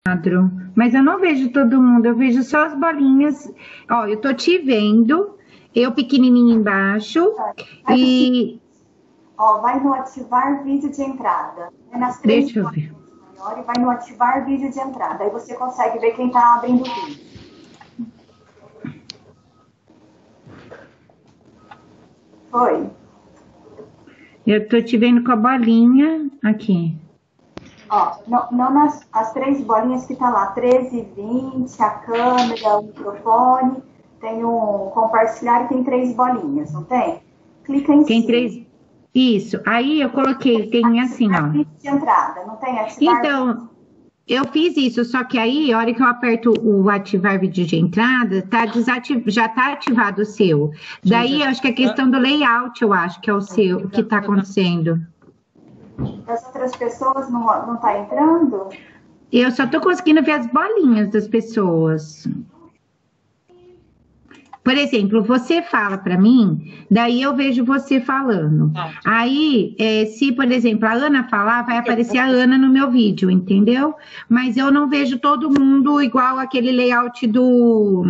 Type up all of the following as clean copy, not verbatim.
quadro, mas eu não vejo todo mundo, eu vejo só as bolinhas. Ó, eu tô te vendo, eu pequenininha embaixo, Faz assim, e ó, vai no ativar vídeo de entrada. É nas três deixa eu ver. bolinhas maior e vai no ativar vídeo de entrada. Aí você consegue ver quem tá abrindo o vídeo. Foi. Eu tô te vendo com a bolinha aqui. Ó, não nas as três bolinhas que tá lá, 13 e 20, a câmera, o microfone, tem um compartilhar e tem três bolinhas, não tem? Clica em Tem cima. três. Isso. Aí eu coloquei, tem assim, Ativar ó. vídeo de entrada, não tem ativar vídeo? Então, eu fiz isso, só que aí, a hora que eu aperto o ativar vídeo de entrada, já tá ativado o seu. Daí, eu acho que é questão do layout, eu acho que é o seu, que tá acontecendo. Das outras pessoas não tá entrando? Eu só tô conseguindo ver as bolinhas das pessoas. Por exemplo, você fala para mim, daí eu vejo você falando. Aí, se, por exemplo, a Ana falar, vai aparecer a Ana no meu vídeo, entendeu? Mas eu não vejo todo mundo igual aquele layout do...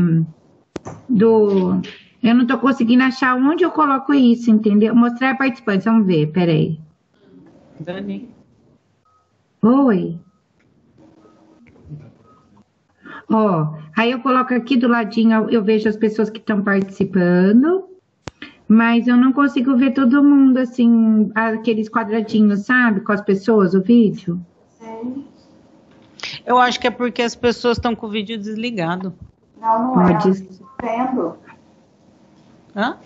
Eu não tô conseguindo achar onde eu coloco isso, entendeu? Mostrar participantes, vamos ver, peraí. Dani. Oi. Ó, aí eu coloco aqui do ladinho, eu vejo as pessoas que estão participando, mas eu não consigo ver todo mundo, assim, aqueles quadradinhos, sabe? Com as pessoas, o vídeo. Sei. Eu acho que é porque as pessoas estão com o vídeo desligado. Não é. Pode. Eu tô vendo. Hã?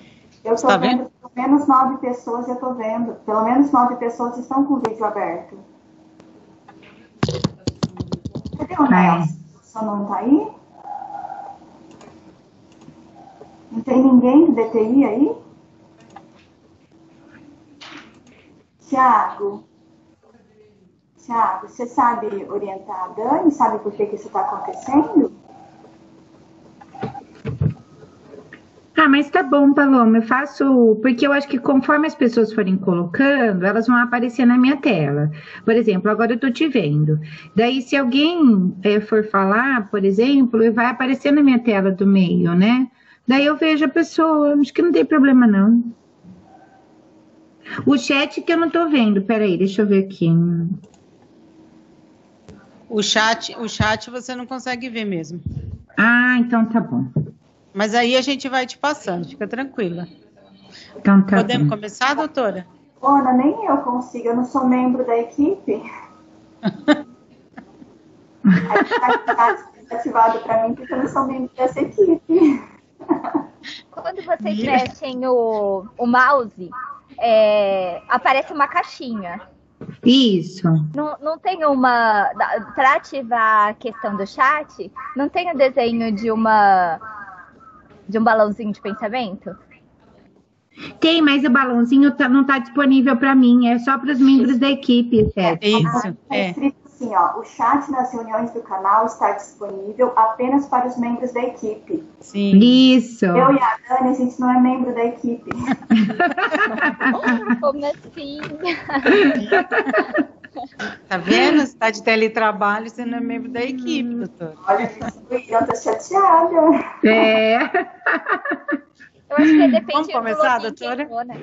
Eu Você tô tá vendo vendo? pelo menos 9 pessoas, eu tô vendo. Pelo menos 9 pessoas estão com o vídeo aberto. Cadê o Nelson? Só não tá aí? Não tem ninguém do DTI aí? Tiago, você sabe orientar a Dani? Sabe por que isso está acontecendo? Ah, mas tá bom, Paloma, eu faço, porque eu acho que conforme as pessoas forem colocando, elas vão aparecer na minha tela. Por exemplo, agora eu tô te vendo. Daí, se alguém for falar, por exemplo, vai aparecer na minha tela do meio, né? Daí eu vejo a pessoa, acho que não tem problema, não. O chat que eu não tô vendo, peraí, deixa eu ver aqui. O chat você não consegue ver mesmo. Ah, então tá bom. Mas aí a gente vai te passando, fica tranquila. Então tá Podemos bom. começar, doutora? Ana, nem eu consigo, eu não sou membro da equipe. Aí tá ativado para mim porque eu não sou membro dessa equipe. Quando vocês mexem o mouse, aparece uma caixinha. Isso. Não tem uma... Para ativar a questão do chat, não tem o desenho de um balãozinho de pensamento? Tem, mas o balãozinho não tá disponível para mim, é só para os membros da equipe, certo? Isso, Tá escrito assim, ó, o chat nas reuniões do canal está disponível apenas para os membros da equipe. Sim. Isso. Eu e a Dani, a gente não é membro da equipe. Como assim? Tá vendo? Você tá de teletrabalho, você não é membro da equipe, doutora. Olha isso, eu tô chateada. Eu acho que depende Vamos começar, do login doutora? que entrou, né?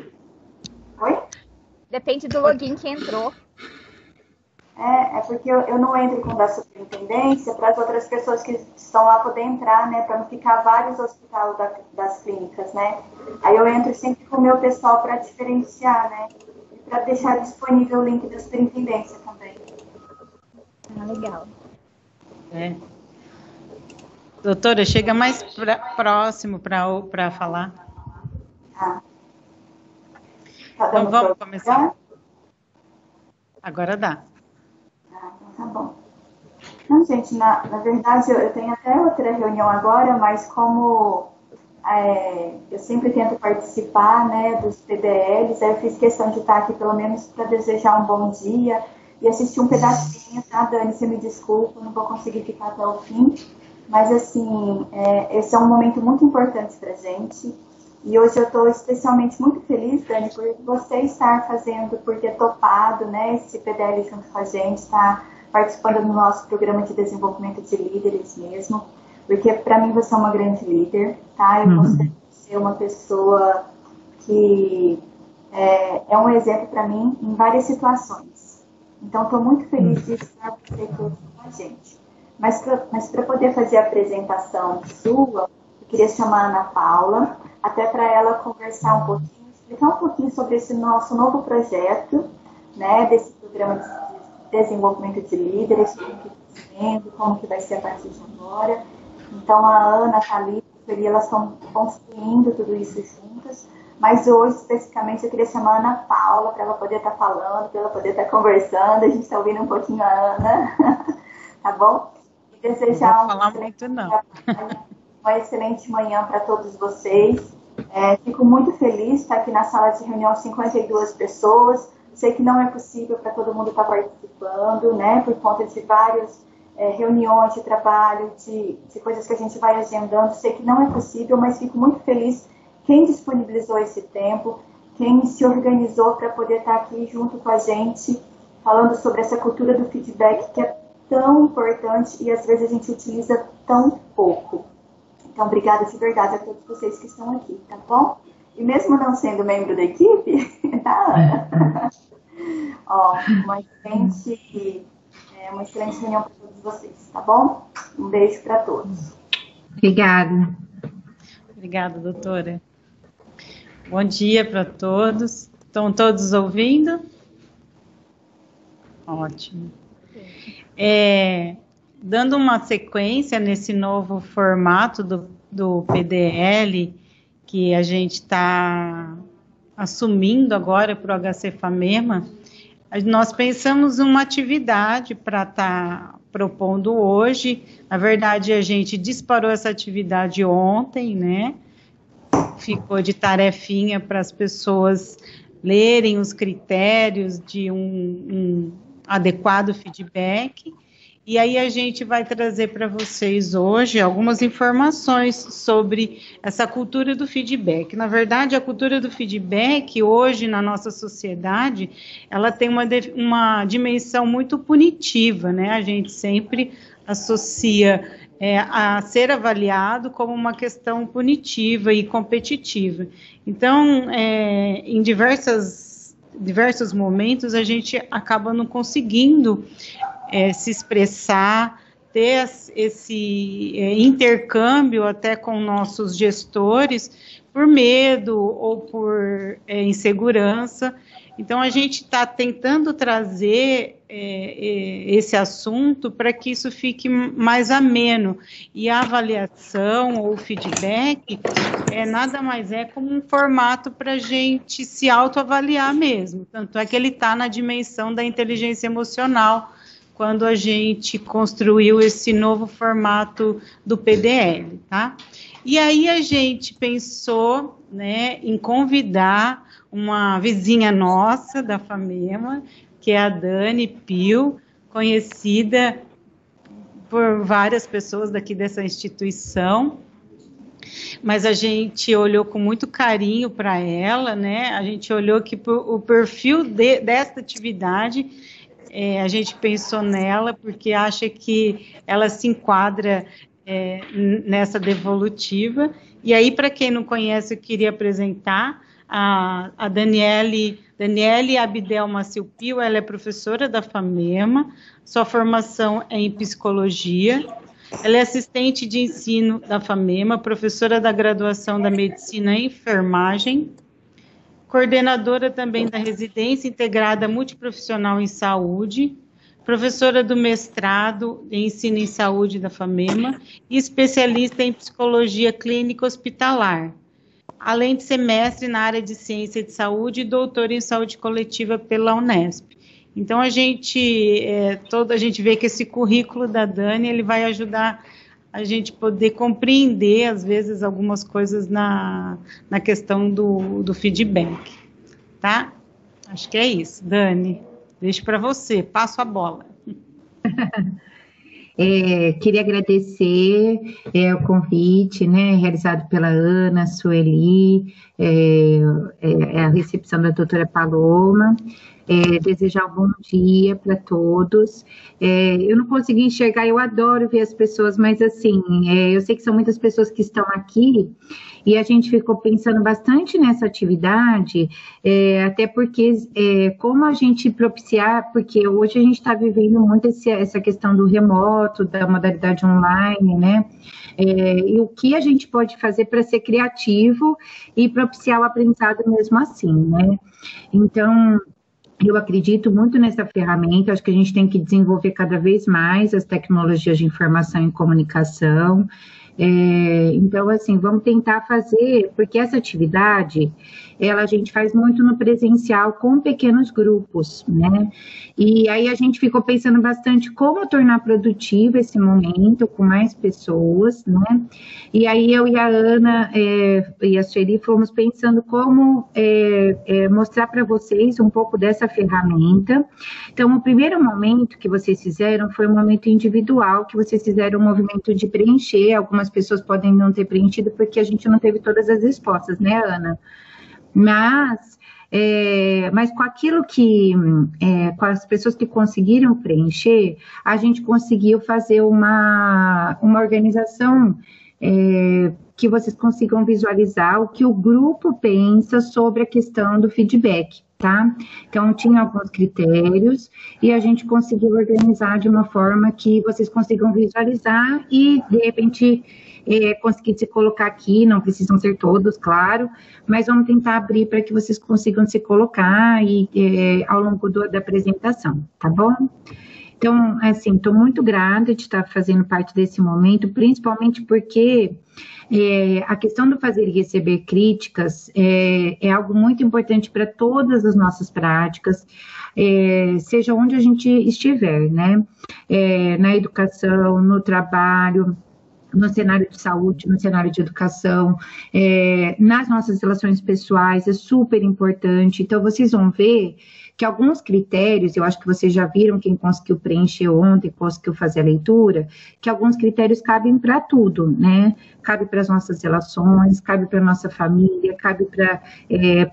Oi? Depende do login que entrou. É porque eu não entro com o da superintendência para as outras pessoas que estão lá poder entrar, né? Para não ficar vários hospitais das clínicas, né? Aí eu entro sempre com o meu pessoal para diferenciar, né? E para deixar disponível o link da superintendência também. Ah, legal. É. Doutora, chega mais próximo para falar. Tá Então dando vamos pra começar. pegar? Agora dá. Então tá bom. Não, gente, na verdade eu tenho até outra reunião agora, mas como eu sempre tento participar, né, dos PDLs, aí eu fiz questão de estar aqui pelo menos para desejar um bom dia e assistir um pedacinho, tá, Dani? Você me desculpa, não vou conseguir ficar até o fim, mas assim, esse é um momento muito importante pra gente. E hoje eu estou especialmente muito feliz, Dani, por você estar fazendo, por ter topado, né, esse PDL junto com a gente, tá participando do nosso programa de desenvolvimento de líderes mesmo, porque para mim você é uma grande líder, tá? Eu considero ser uma pessoa que é um exemplo para mim em várias situações. Então, estou muito feliz de estar você aqui com a gente. Mas para poder fazer a apresentação sua, eu queria chamar a Ana Paula, até para ela conversar um pouquinho, explicar um pouquinho sobre esse nosso novo projeto, né, desse programa de desenvolvimento de líderes, como que está sendo, como que vai ser a partir de agora. Então, a Ana, a Thalita, elas estão construindo tudo isso juntas. Mas hoje, especificamente, eu queria chamar a Ana Paula para ela poder estar falando, para ela poder estar conversando. A gente está ouvindo um pouquinho a Ana, tá bom? E desejar uma excelente manhã para todos vocês. Fico muito feliz de estar aqui na sala de reunião, 52 pessoas. Sei que não é possível para todo mundo estar participando, né? Por conta de várias reuniões de trabalho, de coisas que a gente vai agendando. Sei que não é possível, mas fico muito feliz quem disponibilizou esse tempo, quem se organizou para poder estar aqui junto com a gente, falando sobre essa cultura do feedback que é tão importante e às vezes a gente utiliza tão pouco. Então, obrigada de verdade a todos vocês que estão aqui, tá bom? E mesmo não sendo membro da equipe, tá, Ana? Uma excelente reunião para todos vocês, tá bom? Um beijo para todos. Obrigada. Obrigada, doutora. Bom dia para todos. Estão todos ouvindo? Ótimo. Dando uma sequência nesse novo formato do PDL, que a gente está assumindo agora para o HC FAMEMA, nós pensamos uma atividade para estar propondo hoje. Na verdade, a gente disparou essa atividade ontem, né? Ficou de tarefinha para as pessoas lerem os critérios de um adequado feedback. E aí a gente vai trazer para vocês hoje algumas informações sobre essa cultura do feedback. Na verdade, a cultura do feedback hoje na nossa sociedade, ela tem uma dimensão muito punitiva, né? A gente sempre associa a ser avaliado como uma questão punitiva e competitiva. Então, em diversos momentos, a gente acaba não conseguindo se expressar, ter esse intercâmbio até com nossos gestores, por medo ou por insegurança. Então, a gente está tentando trazer esse assunto para que isso fique mais ameno. E a avaliação ou feedback nada mais como um formato para a gente se autoavaliar mesmo. Tanto é que ele está na dimensão da inteligência emocional, quando a gente construiu esse novo formato do PDL, tá? E aí a gente pensou, né, em convidar uma vizinha nossa da FAMEMA, que é a Dani Pio, conhecida por várias pessoas daqui dessa instituição, mas a gente olhou com muito carinho para ela, né? A gente olhou que o perfil desta atividade, a gente pensou nela porque acha que ela se enquadra nessa devolutiva. E aí, para quem não conhece, eu queria apresentar a Daniele Abdel Maciel Pio. Ela é professora da FAMEMA, sua formação é em psicologia, ela é assistente de ensino da FAMEMA, professora da graduação da medicina e enfermagem, coordenadora também da residência integrada multiprofissional em saúde, professora do mestrado em ensino em saúde da FAMEMA e especialista em psicologia clínica hospitalar, além de ser mestre na área de ciência de saúde e doutora em saúde coletiva pela Unesp. Então, a gente vê que esse currículo da Dani, ele vai ajudar a gente poder compreender, às vezes, algumas coisas na questão do feedback, tá? Acho que é isso. Dani, deixo para você, passo a bola. Queria agradecer o convite, né, realizado pela Ana, Sueli, a recepção da doutora Paloma. desejar um bom dia para todos. Eu não consegui enxergar, eu adoro ver as pessoas, mas assim, eu sei que são muitas pessoas que estão aqui, e a gente ficou pensando bastante nessa atividade, até porque como a gente propiciar, porque hoje a gente está vivendo muito essa questão do remoto, da modalidade online, né? E o que a gente pode fazer para ser criativo e propiciar o aprendizado mesmo assim, né? Então, eu acredito muito nessa ferramenta, acho que a gente tem que desenvolver cada vez mais as tecnologias de informação e comunicação. Então, assim, vamos tentar fazer, porque essa atividade, a gente faz muito no presencial com pequenos grupos, né? E aí a gente ficou pensando bastante como tornar produtivo esse momento com mais pessoas, né? E aí eu e a Ana e a Sueli fomos pensando como mostrar para vocês um pouco dessa ferramenta. Então, o primeiro momento que vocês fizeram foi um momento individual, que vocês fizeram um movimento de preencher. Algumas pessoas podem não ter preenchido porque a gente não teve todas as respostas, né, Ana? Mas com aquilo que, com as pessoas que conseguiram preencher, a gente conseguiu fazer uma organização que vocês consigam visualizar o que o grupo pensa sobre a questão do feedback, tá? Então, tinha alguns critérios e a gente conseguiu organizar de uma forma que vocês consigam visualizar e, de repente, conseguir se colocar aqui, não precisam ser todos, claro, mas vamos tentar abrir para que vocês consigam se colocar ao longo da apresentação, tá bom? Então, assim, estou muito grata de estar fazendo parte desse momento, principalmente porque a questão do fazer e receber críticas é algo muito importante para todas as nossas práticas, seja onde a gente estiver, né? Na educação, no trabalho, no cenário de saúde, no cenário de educação, nas nossas relações pessoais, é super importante. Então, vocês vão ver que alguns critérios, eu acho que vocês já viram, quem conseguiu preencher ontem, conseguiu fazer a leitura, que alguns critérios cabem para tudo, né? Cabe para as nossas relações, cabe para a nossa família, cabe para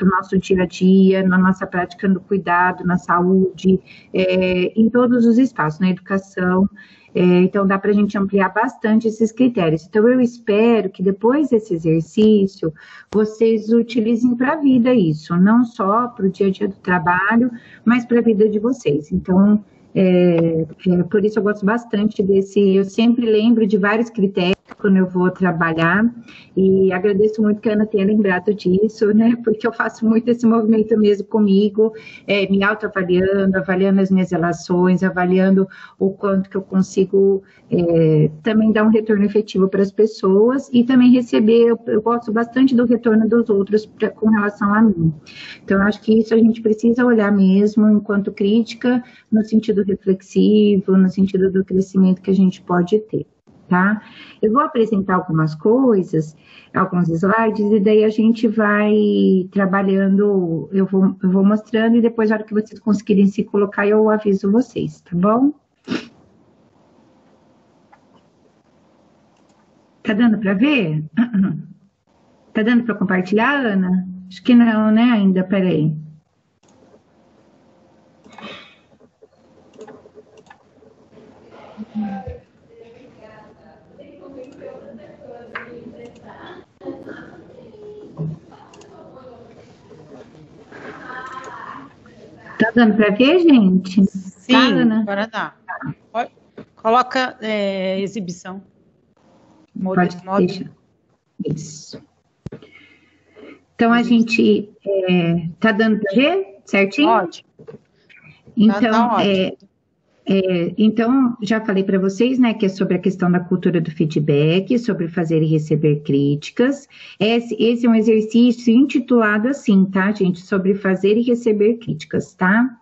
o nosso dia a dia, na nossa prática do cuidado, na saúde, em todos os espaços, na educação. Então, dá para a gente ampliar bastante esses critérios. Então, eu espero que depois desse exercício, vocês utilizem para a vida isso, não só para o dia a dia do trabalho, mas para a vida de vocês. Então, por isso eu gosto bastante eu sempre lembro de vários critérios quando eu vou trabalhar, e agradeço muito que a Ana tenha lembrado disso, né, porque eu faço muito esse movimento mesmo comigo, me autoavaliando, avaliando as minhas relações, avaliando o quanto que eu consigo também dar um retorno efetivo para as pessoas, e também receber, eu gosto bastante do retorno dos outros com relação a mim. Então, eu acho que isso a gente precisa olhar mesmo enquanto crítica, no sentido reflexivo, no sentido do crescimento que a gente pode ter. Tá? Eu vou apresentar algumas coisas, alguns slides, e daí a gente vai trabalhando, eu vou mostrando, e depois, na hora que vocês conseguirem se colocar, eu aviso vocês, tá bom? Tá dando para ver? Tá dando para compartilhar, Ana? Acho que não, né, ainda, peraí. Tá dando para ver, gente? Sim, tá, Ana? agora dá. Coloca exibição. Pode deixar. Isso. Então, a gente tá dando para ver certinho? Ótimo. Então, tá ótimo. Então, já falei para vocês, né, que é sobre a questão da cultura do feedback, sobre fazer e receber críticas. Esse é um exercício intitulado assim, tá, gente? Sobre fazer e receber críticas, tá?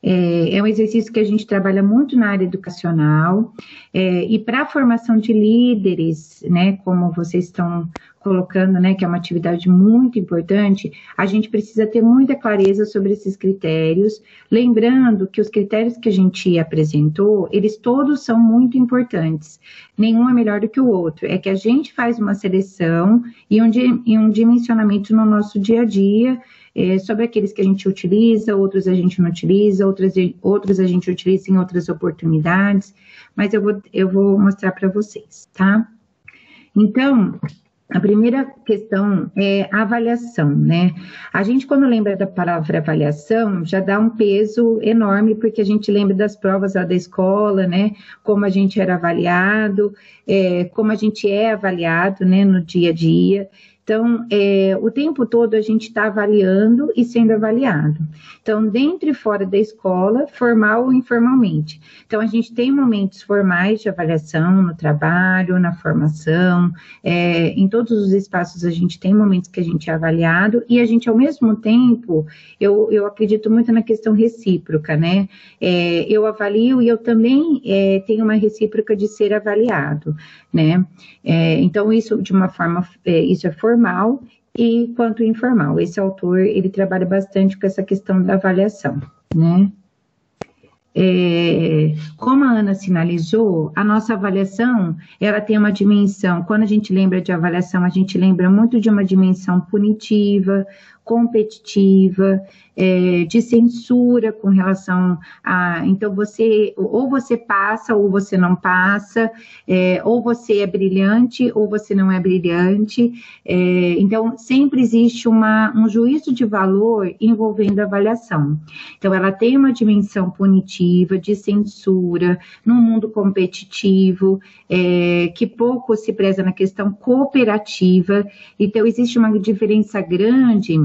É um exercício que a gente trabalha muito na área educacional, e para a formação de líderes, né, como vocês estão colocando, né, que é uma atividade muito importante, a gente precisa ter muita clareza sobre esses critérios, lembrando que os critérios que a gente apresentou, eles todos são muito importantes, nenhum é melhor do que o outro, é que a gente faz uma seleção e um dimensionamento no nosso dia a dia, sobre aqueles que a gente utiliza, outros a gente não utiliza, outros a gente utiliza em outras oportunidades, mas eu vou mostrar para vocês, tá? Então, a primeira questão é a avaliação, né? A gente, quando lembra da palavra avaliação, já dá um peso enorme, porque a gente lembra das provas lá da escola, né? Como a gente era avaliado, como a gente é avaliado, né, no dia a dia. Então, o tempo todo a gente está avaliando e sendo avaliado. Então, dentro e fora da escola, formal ou informalmente. Então, a gente tem momentos formais de avaliação no trabalho, na formação, em todos os espaços a gente tem momentos que a gente é avaliado e a gente, ao mesmo tempo, eu acredito muito na questão recíproca, né? Eu avalio e eu também tenho uma recíproca de ser avaliado, né? Então, isso de uma forma, isso é formal e quanto informal. Esse autor, ele trabalha bastante com essa questão da avaliação, né? Como a Ana sinalizou, a nossa avaliação, ela tem uma dimensão, quando a gente lembra de avaliação, a gente lembra muito de uma dimensão punitiva, competitiva, de censura com relação a, então ou você passa ou você não passa, ou você é brilhante ou você não é brilhante, então sempre existe um juízo de valor envolvendo a avaliação. Então ela tem uma dimensão punitiva, de censura, num mundo competitivo, que pouco se preza na questão cooperativa, então existe uma diferença grande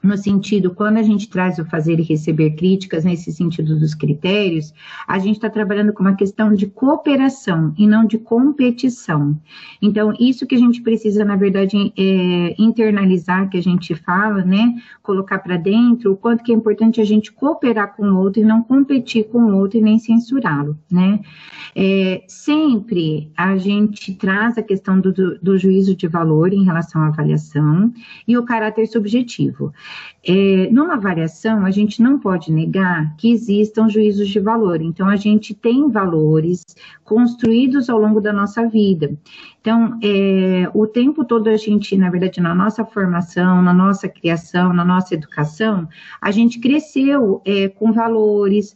no sentido, quando a gente traz o fazer e receber críticas, nesse sentido dos critérios, a gente está trabalhando com uma questão de cooperação e não de competição. Então, isso que a gente precisa, na verdade, internalizar, que a gente fala, né, colocar para dentro, o quanto que é importante a gente cooperar com o outro e não competir com o outro e nem censurá-lo, né. Sempre a gente traz a questão do juízo de valor em relação à avaliação e o caráter subjetivo. Numa avaliação, a gente não pode negar que existam juízos de valor. Então, a gente tem valores construídos ao longo da nossa vida. Então, o tempo todo a gente, na verdade, na nossa formação, na nossa criação, na nossa educação, a gente cresceu com valores,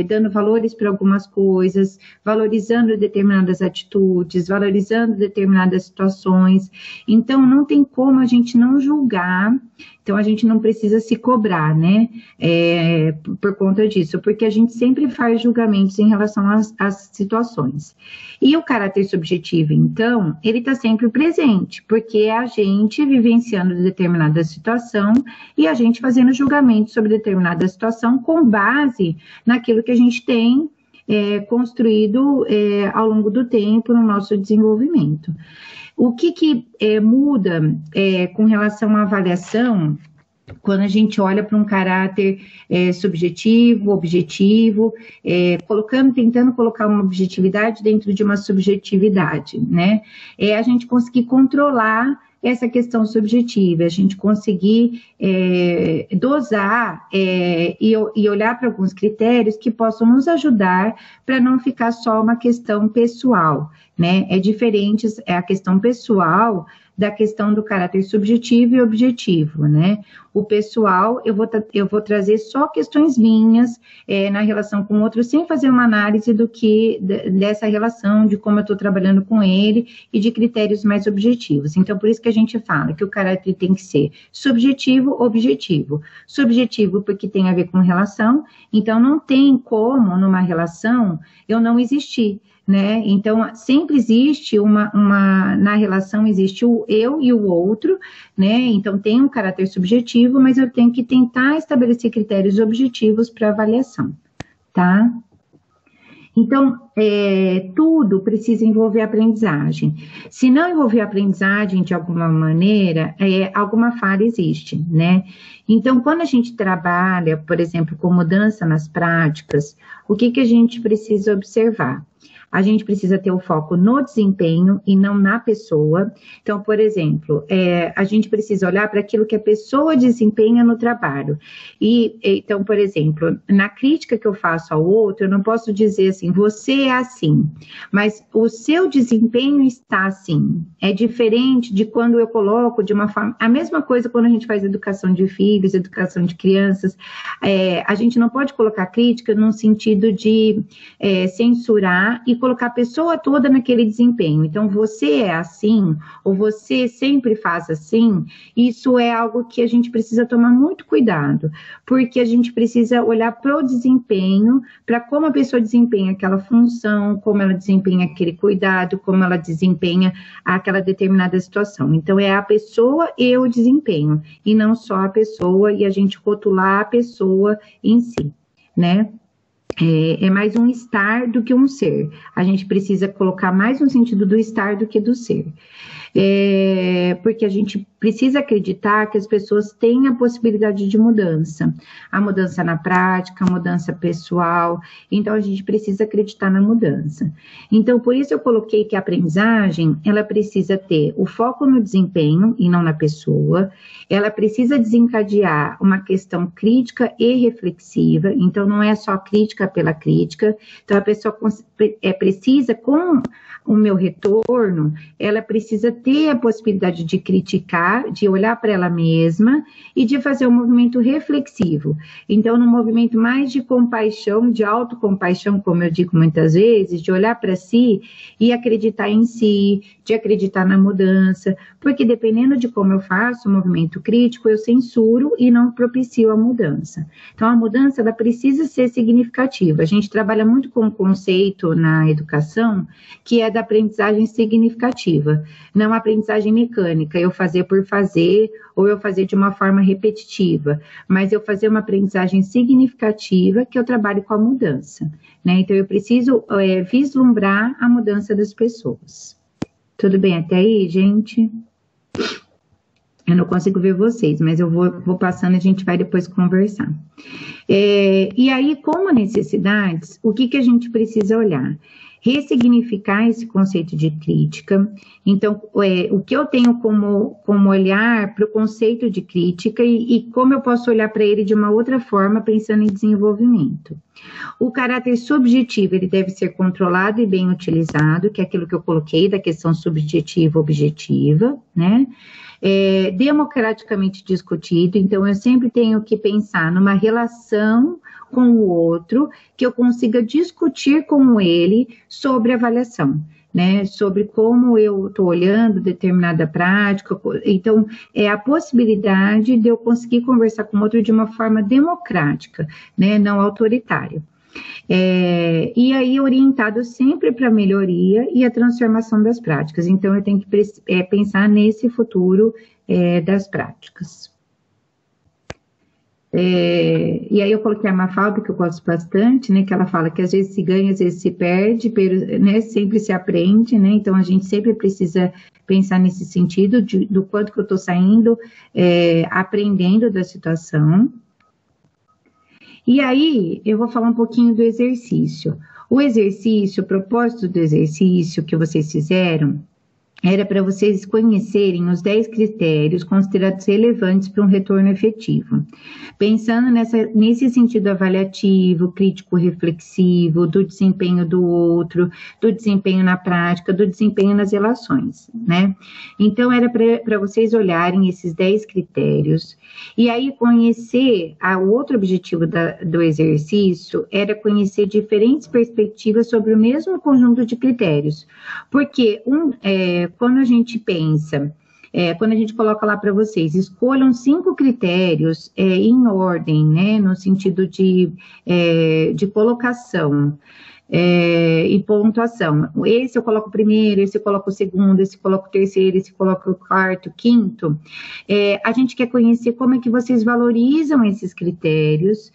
dando valores para algumas coisas, valorizando determinadas atitudes, valorizando determinadas situações. Então, não tem como a gente não julgar. Então, a gente não precisa se cobrar, né, por conta disso, porque a gente sempre faz julgamentos em relação às situações. E o caráter subjetivo, então, ele está sempre presente, porque é a gente vivenciando determinada situação e a gente fazendo julgamento sobre determinada situação com base naquilo que a gente tem construído ao longo do tempo no nosso desenvolvimento. O que muda com relação à avaliação, quando a gente olha para um caráter subjetivo, objetivo, tentando colocar uma objetividade dentro de uma subjetividade, né? A gente conseguir controlar essa questão subjetiva, a gente conseguir dosar e olhar para alguns critérios que possam nos ajudar para não ficar só uma questão pessoal, né? É diferente a questão pessoal da questão do caráter subjetivo e objetivo, né? O pessoal, eu vou trazer só questões minhas na relação com o outro, sem fazer uma análise dessa relação, de como eu estou trabalhando com ele e de critérios mais objetivos. Então, por isso que a gente fala que o caráter tem que ser subjetivo, objetivo. Subjetivo porque tem a ver com relação, então não tem como, numa relação, eu não existir, né? Então, sempre existe na relação existe o eu e o outro, né? Então, tem um caráter subjetivo, mas eu tenho que tentar estabelecer critérios objetivos para avaliação, tá? Então, tudo precisa envolver aprendizagem. Se não envolver aprendizagem de alguma maneira, alguma falha existe, né? Então, quando a gente trabalha, por exemplo, com mudança nas práticas, o que a gente precisa observar? a gente precisa ter o foco no desempenho e não na pessoa. Então, por exemplo, a gente precisa olhar para aquilo que a pessoa desempenha no trabalho. Então, por exemplo, na crítica que eu faço ao outro, eu não posso dizer assim, você é assim, mas o seu desempenho está assim. É diferente de quando eu coloco de uma forma... A mesma coisa quando a gente faz educação de filhos, educação de crianças, a gente não pode colocar crítica no sentido de censurar e colocar a pessoa toda naquele desempenho. Então, você é assim, ou você sempre faz assim, isso é algo que a gente precisa tomar muito cuidado, porque a gente precisa olhar para o desempenho, para como a pessoa desempenha aquela função, como ela desempenha aquele cuidado, como ela desempenha aquela determinada situação. Então, é a pessoa e o desempenho, e não só a pessoa, e a gente rotular a pessoa em si, né? É mais um estar do que um ser. A gente precisa colocar mais no sentido do estar do que do ser. Porque a gente precisa acreditar que as pessoas têm a possibilidade de mudança. A mudança na prática, a mudança pessoal. Então, a gente precisa acreditar na mudança. Então, por isso eu coloquei que a aprendizagem, ela precisa ter o foco no desempenho e não na pessoa. Ela precisa desencadear uma questão crítica e reflexiva. Então, não é só crítica pela crítica. Então, a pessoa precisa, com o meu retorno, ela precisa ter a possibilidade de criticar, de olhar para ela mesma e de fazer um movimento reflexivo. Então, num movimento mais de compaixão, de autocompaixão, como eu digo muitas vezes, de olhar para si e acreditar em si, de acreditar na mudança, porque dependendo de como eu faço o movimento crítico, eu censuro e não propicio a mudança. Então, a mudança, ela precisa ser significativa. A gente trabalha muito com o conceito na educação, que é da aprendizagem significativa, não a aprendizagem mecânica, eu fazer por fazer, ou eu fazer de uma forma repetitiva, mas eu fazer uma aprendizagem significativa que eu trabalho com a mudança, né? Então, eu preciso vislumbrar a mudança das pessoas. Tudo bem até aí, gente? Eu não consigo ver vocês, mas eu vou passando, a gente vai depois conversar. E aí, como necessidades, o que a gente precisa olhar? Ressignificar esse conceito de crítica. Então, o que eu tenho como olhar para o conceito de crítica e como eu posso olhar para ele de uma outra forma, pensando em desenvolvimento. O caráter subjetivo, ele deve ser controlado e bem utilizado, que é aquilo que eu coloquei da questão subjetiva-objetiva, né? Democraticamente discutido, então eu sempre tenho que pensar numa relação com o outro, que eu consiga discutir com ele sobre avaliação, né, sobre como eu estou olhando determinada prática. Então, é a possibilidade de eu conseguir conversar com o outro de uma forma democrática, né, não autoritária. E aí orientado sempre para a melhoria e a transformação das práticas. Então, eu tenho que pensar nesse futuro das práticas. E aí eu coloquei a Mafalda, que eu gosto bastante, né, que ela fala que às vezes se ganha, às vezes se perde, né, sempre se aprende, né, então a gente sempre precisa pensar nesse sentido do quanto que eu estou saindo, aprendendo da situação. E aí eu vou falar um pouquinho do exercício. O propósito do exercício que vocês fizeram era para vocês conhecerem os 10 critérios considerados relevantes para um retorno efetivo. Pensando nesse sentido avaliativo, crítico, reflexivo, do desempenho do outro, do desempenho na prática, do desempenho nas relações, né? Então, era para vocês olharem esses 10 critérios. E aí, conhecer, o outro objetivo do exercício era conhecer diferentes perspectivas sobre o mesmo conjunto de critérios. Porque quando a gente pensa, quando a gente coloca lá para vocês, escolham 5 critérios em ordem, né, no sentido de colocação e pontuação. Esse eu coloco o primeiro, esse eu coloco o segundo, esse eu coloco o terceiro, esse eu coloco o quarto, quinto. A gente quer conhecer como é que vocês valorizam esses critérios,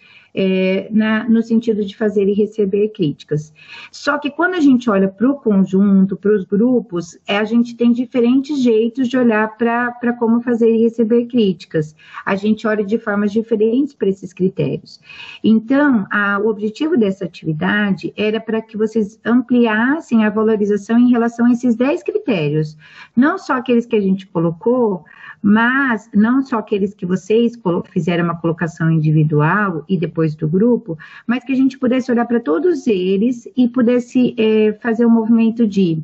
no sentido de fazer e receber críticas. Só que quando a gente olha para o conjunto, para os grupos, a gente tem diferentes jeitos de olhar para como fazer e receber críticas. A gente olha de formas diferentes para esses critérios. Então, o objetivo dessa atividade era para que vocês ampliassem a valorização em relação a esses 10 critérios. Não só aqueles que a gente colocou, mas não só aqueles que vocês fizeram uma colocação individual e depois do grupo, mas que a gente pudesse olhar para todos eles e pudesse fazer um movimento de...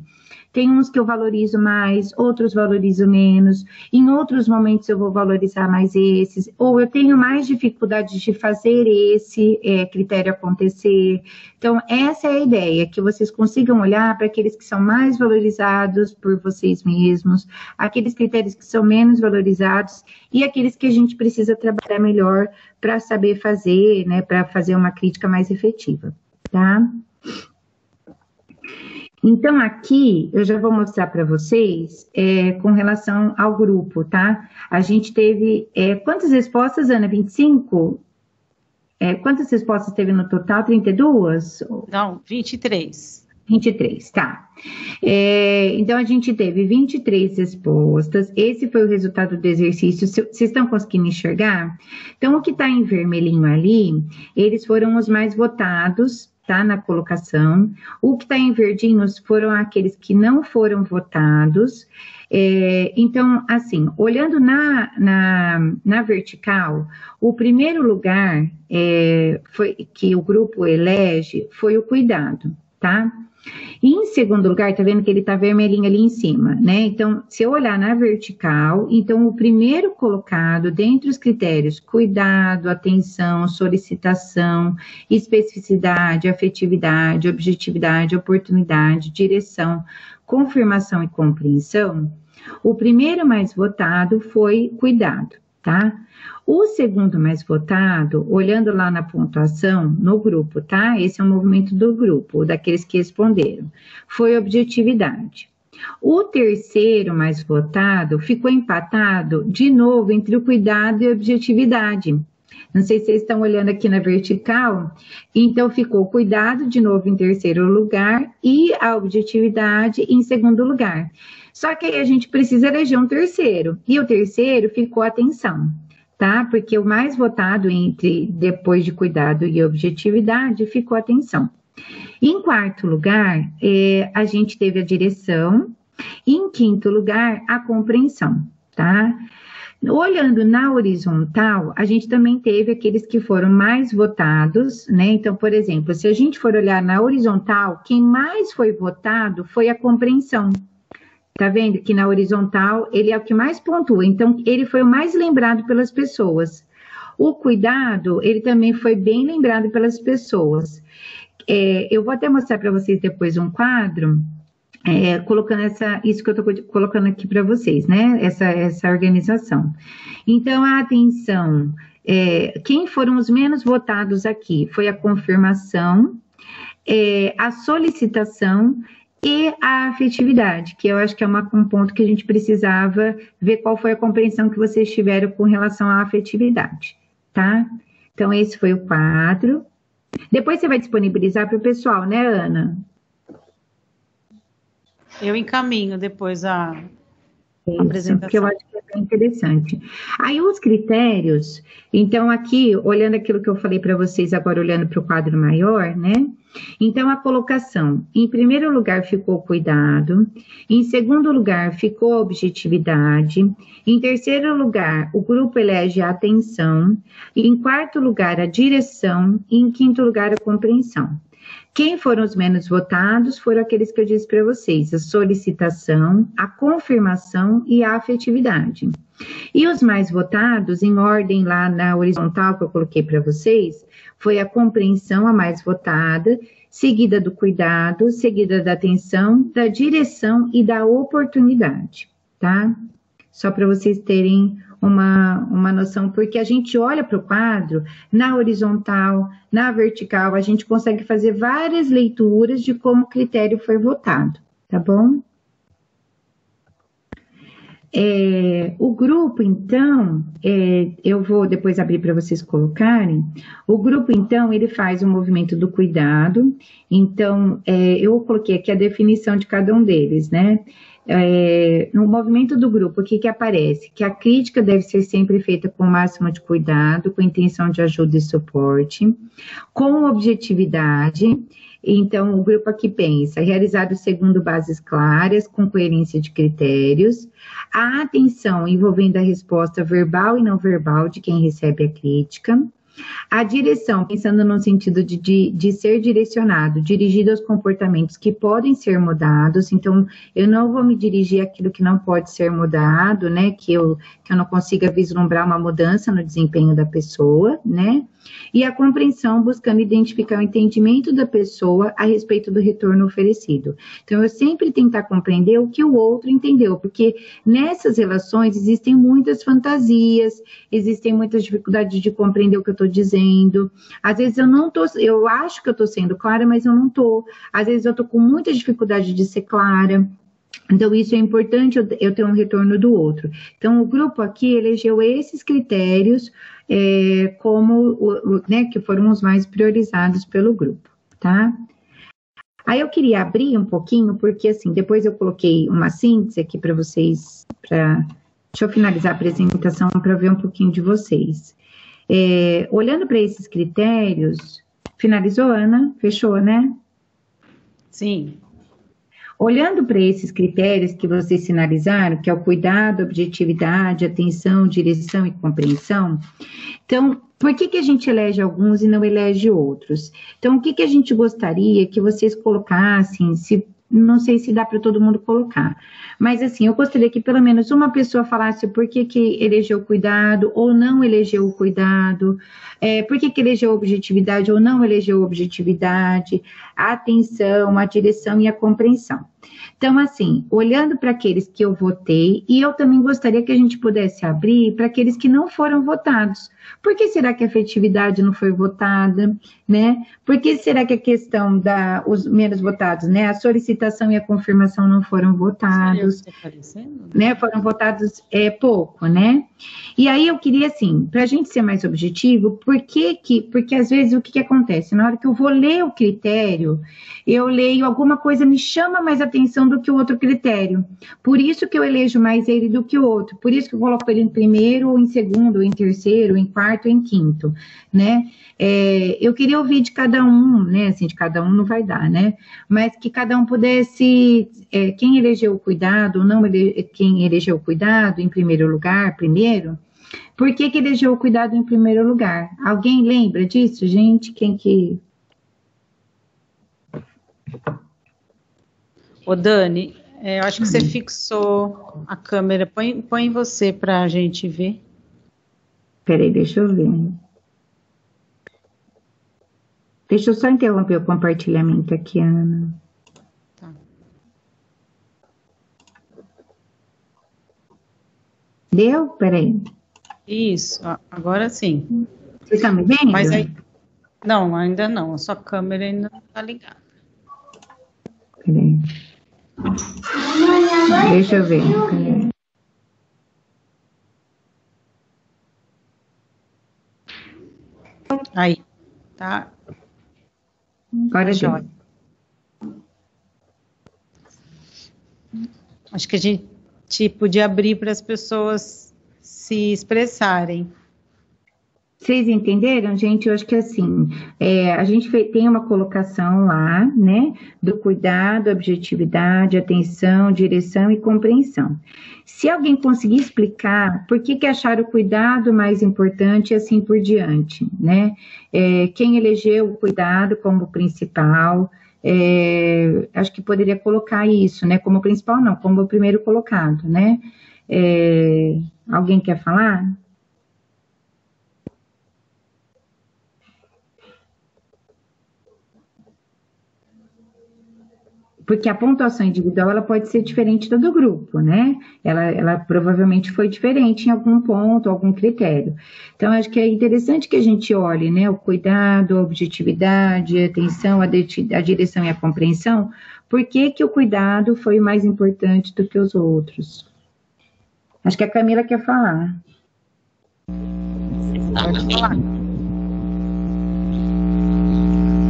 Tem uns que eu valorizo mais, outros valorizo menos, em outros momentos eu vou valorizar mais esses, ou eu tenho mais dificuldade de fazer esse critério acontecer. Então, essa é a ideia, que vocês consigam olhar para aqueles que são mais valorizados por vocês mesmos, aqueles critérios que são menos valorizados e aqueles que a gente precisa trabalhar melhor para saber fazer, né, para fazer uma crítica mais efetiva, tá? Então, aqui, eu já vou mostrar para vocês com relação ao grupo, tá? A gente teve, quantas respostas, Ana? 25? Quantas respostas teve no total? 32? Não, 23. 23, tá. Então, a gente teve 23 respostas. Esse foi o resultado do exercício. Vocês estão conseguindo enxergar? Então, o que está em vermelhinho ali, eles foram os mais votados, tá, na colocação. O que está em verdinhos foram aqueles que não foram votados. Então, assim, olhando na vertical, o primeiro lugar que o grupo elege foi o cuidado, tá? E em segundo lugar, tá vendo que ele tá vermelhinho ali em cima, né? Então, se eu olhar na vertical, então o primeiro colocado dentre os critérios, cuidado, atenção, solicitação, especificidade, afetividade, objetividade, oportunidade, direção, confirmação e compreensão, o primeiro mais votado foi cuidado, tá? O segundo mais votado, olhando lá na pontuação, no grupo, tá? Esse é o movimento do grupo, daqueles que responderam, foi objetividade. O terceiro mais votado ficou empatado, de novo, entre o cuidado e a objetividade. Não sei se vocês estão olhando aqui na vertical, então ficou o cuidado, de novo, em terceiro lugar, e a objetividade em segundo lugar. Só que aí a gente precisa eleger um terceiro, e o terceiro ficou a atenção. Tá? Porque o mais votado depois de cuidado e objetividade ficou atenção. Em quarto lugar, a gente teve a direção, e em quinto lugar, a compreensão, tá? Olhando na horizontal, a gente também teve aqueles que foram mais votados, né? Então, por exemplo, se a gente for olhar na horizontal, quem mais foi votado foi a compreensão. Tá vendo que na horizontal ele é o que mais pontua, então ele foi o mais lembrado pelas pessoas. O cuidado, ele também foi bem lembrado pelas pessoas. Eu vou até mostrar para vocês depois um quadro, colocando isso que eu estou colocando aqui para vocês, né? Essa organização. Então, a atenção, quem foram os menos votados aqui? Foi a confirmação, a solicitação e a afetividade, que eu acho que é um ponto que a gente precisava ver qual foi a compreensão que vocês tiveram com relação à afetividade, tá? Então, esse foi o quadro. Depois você vai disponibilizar para o pessoal, né, Ana? Eu encaminho depois a apresentação. Porque eu acho que é bem interessante. Aí, os critérios, então, aqui, olhando aquilo que eu falei para vocês, agora olhando para o quadro maior, né? Então, a colocação, em primeiro lugar ficou cuidado, em segundo lugar ficou objetividade, em terceiro lugar o grupo elege a atenção, em quarto lugar a direção e em quinto lugar a compreensão. Quem foram os menos votados foram aqueles que eu disse para vocês, a solicitação, a confirmação e a afetividade. E os mais votados, em ordem lá na horizontal que eu coloquei para vocês, foi a compreensão a mais votada, seguida do cuidado, seguida da atenção, da direção e da oportunidade, tá? Só para vocês terem uma noção, porque a gente olha para o quadro, na horizontal, na vertical, a gente consegue fazer várias leituras de como o critério foi votado, tá bom? O grupo, então, eu vou depois abrir para vocês colocarem. O grupo, então, ele faz o movimento do cuidado. Então, eu coloquei aqui a definição de cada um deles, né? No movimento do grupo, o que aparece? Que a crítica deve ser sempre feita com o máximo de cuidado, com intenção de ajuda e suporte, com objetividade. Então, o grupo aqui pensa, realizado segundo bases claras, com coerência de critérios, a atenção envolvendo a resposta verbal e não verbal de quem recebe a crítica, a direção, pensando no sentido de ser direcionado, dirigido aos comportamentos que podem ser mudados, então eu não vou me dirigir àquilo que não pode ser mudado, né, que eu não consiga vislumbrar uma mudança no desempenho da pessoa, né, e a compreensão buscando identificar o entendimento da pessoa a respeito do retorno oferecido. Então, eu sempre tentar compreender o que o outro entendeu, porque nessas relações existem muitas fantasias, existem muitas dificuldades de compreender o que eu estou dizendo. Às vezes eu acho que eu estou sendo clara, mas eu não estou. Às vezes eu estou com muita dificuldade de ser clara. Então, isso é importante eu ter um retorno do outro. Então, o grupo aqui elegeu esses critérios né, que foram os mais priorizados pelo grupo, tá? Aí eu queria abrir um pouquinho, porque assim, depois eu coloquei uma síntese aqui para vocês, deixa eu finalizar a apresentação para ver um pouquinho de vocês. Olhando para esses critérios, finalizou, Ana? Fechou, né? Sim. Olhando para esses critérios que vocês sinalizaram, que é o cuidado, objetividade, atenção, direção e compreensão, então, por que a gente elege alguns e não elege outros? Então, o que a gente gostaria que vocês colocassem, não sei se dá para todo mundo colocar, mas assim, eu gostaria que pelo menos uma pessoa falasse por que elegeu o cuidado ou não elegeu o cuidado, por que elegeu a objetividade ou não elegeu a objetividade, a atenção, a direção e a compreensão. Então, assim, olhando para aqueles que eu votei, e eu também gostaria que a gente pudesse abrir para aqueles que não foram votados. Por que será que a afetividade não foi votada, né? Por que será que a questão os menos votados, né? A solicitação e a confirmação não foram votados, né? Foram votados pouco, né? E aí eu queria, assim, para a gente ser mais objetivo, porque às vezes o que acontece? Na hora que eu vou ler o critério, eu leio alguma coisa me chama mais atenção do que o outro critério. Por isso que eu elejo mais ele do que o outro. Por isso que eu coloco ele em primeiro, ou em segundo, ou em terceiro, ou em quarto, ou em quinto, né? Eu queria ouvir de cada um, né? Assim, de cada um não vai dar, né? Mas que cada um pudesse, quem elegeu o cuidado, ou não, quem elegeu o cuidado em primeiro lugar, primeiro, por que elegeu o cuidado em primeiro lugar? Alguém lembra disso, gente? Quem que... Ô, Dani, eu acho que você fixou a câmera. Põe você para a gente ver. Peraí, deixa eu ver. Deixa eu só interromper o compartilhamento aqui, Ana. Tá. Deu? Peraí. Isso, agora sim. Vocês estão me vendo? Mas aí... Não, ainda não. A sua câmera ainda não está ligada. Peraí. Deixa eu ver. Peraí. Aí, tá? Agora joia. Acho que a gente podia abrir para as pessoas se expressarem. Vocês entenderam, gente? Eu acho que assim, a gente tem uma colocação lá, né, do cuidado, objetividade, atenção, direção e compreensão. Se alguém conseguir explicar por que acharam o cuidado mais importante e assim por diante, né? Quem elegeu o cuidado como principal, acho que poderia colocar isso, né, como principal não, como o primeiro colocado, né? Alguém quer falar? Porque a pontuação individual, ela pode ser diferente da do grupo, né? Ela provavelmente foi diferente em algum ponto, algum critério. Então, acho que é interessante que a gente olhe, né? O cuidado, a objetividade, a atenção, a direção e a compreensão. Por que o cuidado foi mais importante do que os outros? Acho que a Camila quer falar. Pode falar.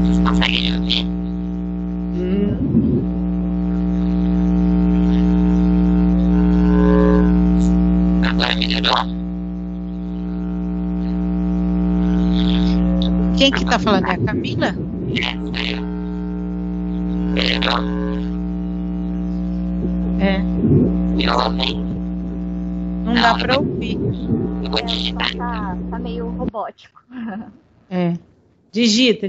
Vocês conseguem me ouvir? Agora melhorou? Quem que tá falando? É a Camila? Sou eu. Melhorou? É. Me ouvem? Não dá para ouvir. Eu vou digitar. Tá meio robótico. É. Digita.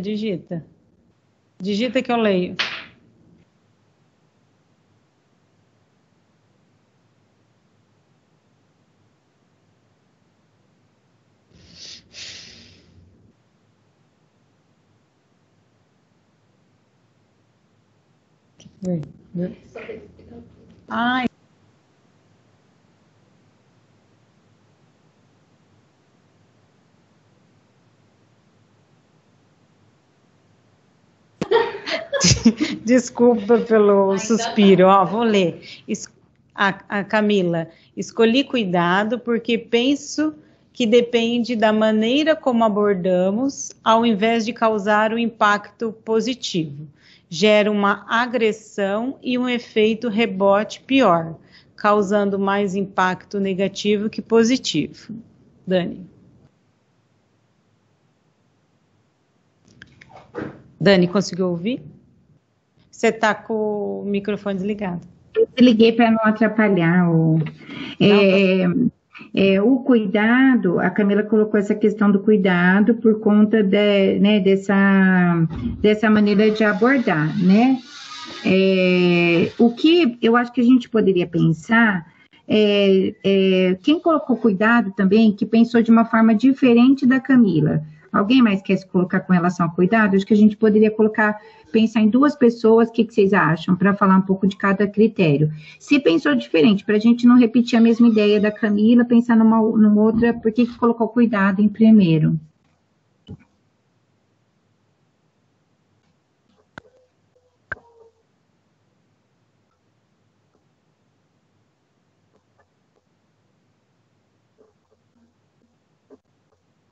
Digita que eu leio. Ai. Desculpa pelo suspiro. Ó, vou ler. A Camila. Escolhi cuidado porque penso que depende da maneira como abordamos, ao invés de causar um impacto positivo. Gera uma agressão e um efeito rebote pior, causando mais impacto negativo que positivo. Dani. Dani, conseguiu ouvir? Você está com o microfone desligado. Eu desliguei para não atrapalhar. O cuidado, a Camila colocou essa questão do cuidado por conta dessa maneira de abordar, né? O que eu acho que a gente poderia pensar quem colocou cuidado também, que pensou de uma forma diferente da Camila. Alguém mais quer se colocar com relação ao cuidado? Acho que a gente poderia pensar em duas pessoas, o que vocês acham, para falar um pouco de cada critério. Se pensou diferente, para a gente não repetir a mesma ideia da Camila, pensar numa outra, por que colocou cuidado em primeiro?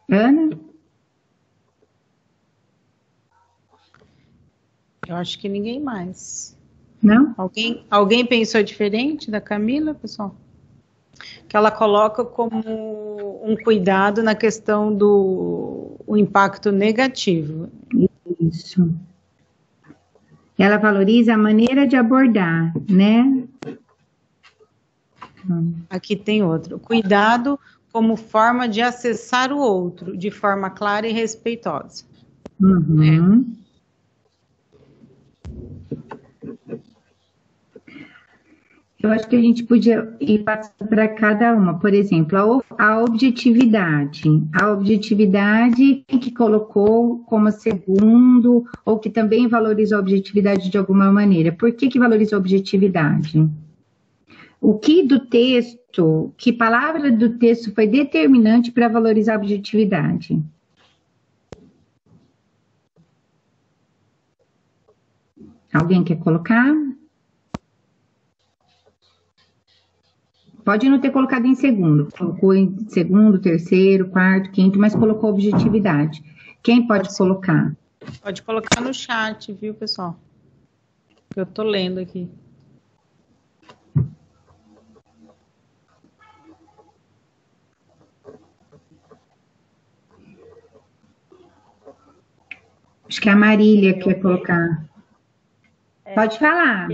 Ana? Eu acho que ninguém mais. Não? Alguém pensou diferente da Camila, pessoal? Que ela coloca como um cuidado na questão do impacto negativo. Isso. Ela valoriza a maneira de abordar, né? Aqui tem outro. Cuidado como forma de acessar o outro, de forma clara e respeitosa. Uhum. Eu acho que a gente podia ir passando para cada uma. Por exemplo, a objetividade. A objetividade, quem que colocou como segundo, ou que também valorizou a objetividade de alguma maneira. Por que valorizou a objetividade? O que do texto, que palavra do texto foi determinante para valorizar a objetividade? Alguém quer colocar? Pode não ter colocado em segundo, colocou em segundo, terceiro, quarto, quinto, mas colocou objetividade. Quem pode colocar? Pode colocar no chat, viu, pessoal? Que eu tô lendo aqui. Acho que a Marília quer colocar. Pode falar.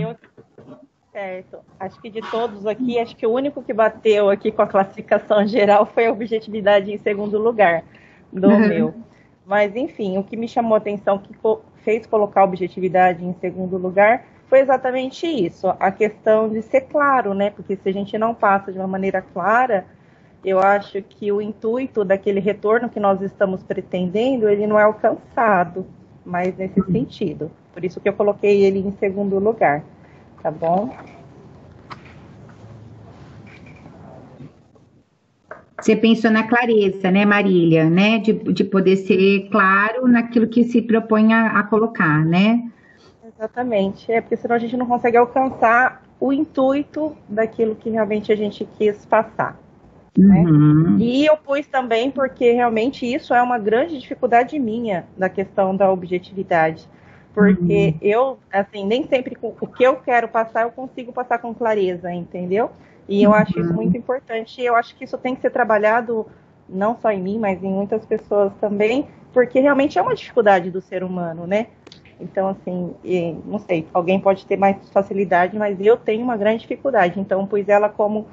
Certo. Acho que de todos aqui, acho que o único que bateu aqui com a classificação geral foi a objetividade em segundo lugar do meu. Mas, enfim, o que me chamou a atenção, que fez colocar a objetividade em segundo lugar, foi exatamente isso. A questão de ser claro, né? Porque se a gente não passa de uma maneira clara, eu acho que o intuito daquele retorno que nós estamos pretendendo, ele não é alcançado, mas nesse sentido. Por isso que eu coloquei ele em segundo lugar. Tá bom? Você pensou na clareza, né, Marília, né? De poder ser claro naquilo que se propõe a colocar, né? Exatamente. Porque senão a gente não consegue alcançar o intuito daquilo que realmente a gente quis passar. Né? E eu pus também porque realmente isso é uma grande dificuldade minha da questão da objetividade, porque eu, assim, nem sempre o que eu quero passar eu consigo passar com clareza, entendeu? E eu acho isso muito importante, e eu acho que isso tem que ser trabalhado não só em mim, mas em muitas pessoas também, porque realmente é uma dificuldade do ser humano, né? Então, assim, não sei, alguém pode ter mais facilidade, mas eu tenho uma grande dificuldade, então pus ela como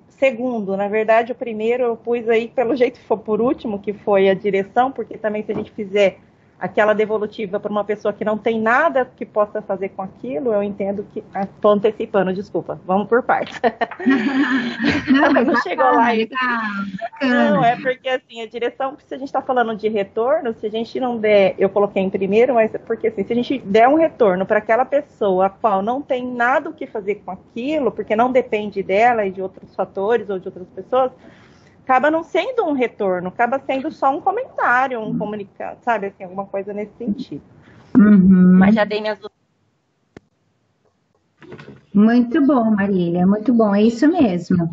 segundo. Na verdade, o primeiro eu pus aí, pelo jeito foi por último, que foi a direção, porque também se a gente fizer aquela devolutiva para uma pessoa que não tem nada que possa fazer com aquilo, eu entendo que... Estou antecipando, desculpa. Vamos por partes. Não, mas não chegou lá ainda. Não, Bacana. porque assim, a direção, se a gente está falando de retorno, se a gente não der, eu coloquei em primeiro, mas porque assim, se a gente der um retorno para aquela pessoa a qual não tem nada o que fazer com aquilo, porque não depende dela e de outros fatores ou de outras pessoas, acaba não sendo um retorno, acaba sendo só um comentário, um comunicado, sabe, assim, alguma coisa nesse sentido. Mas já dei minhas... Muito bom, Marília, muito bom, é isso mesmo.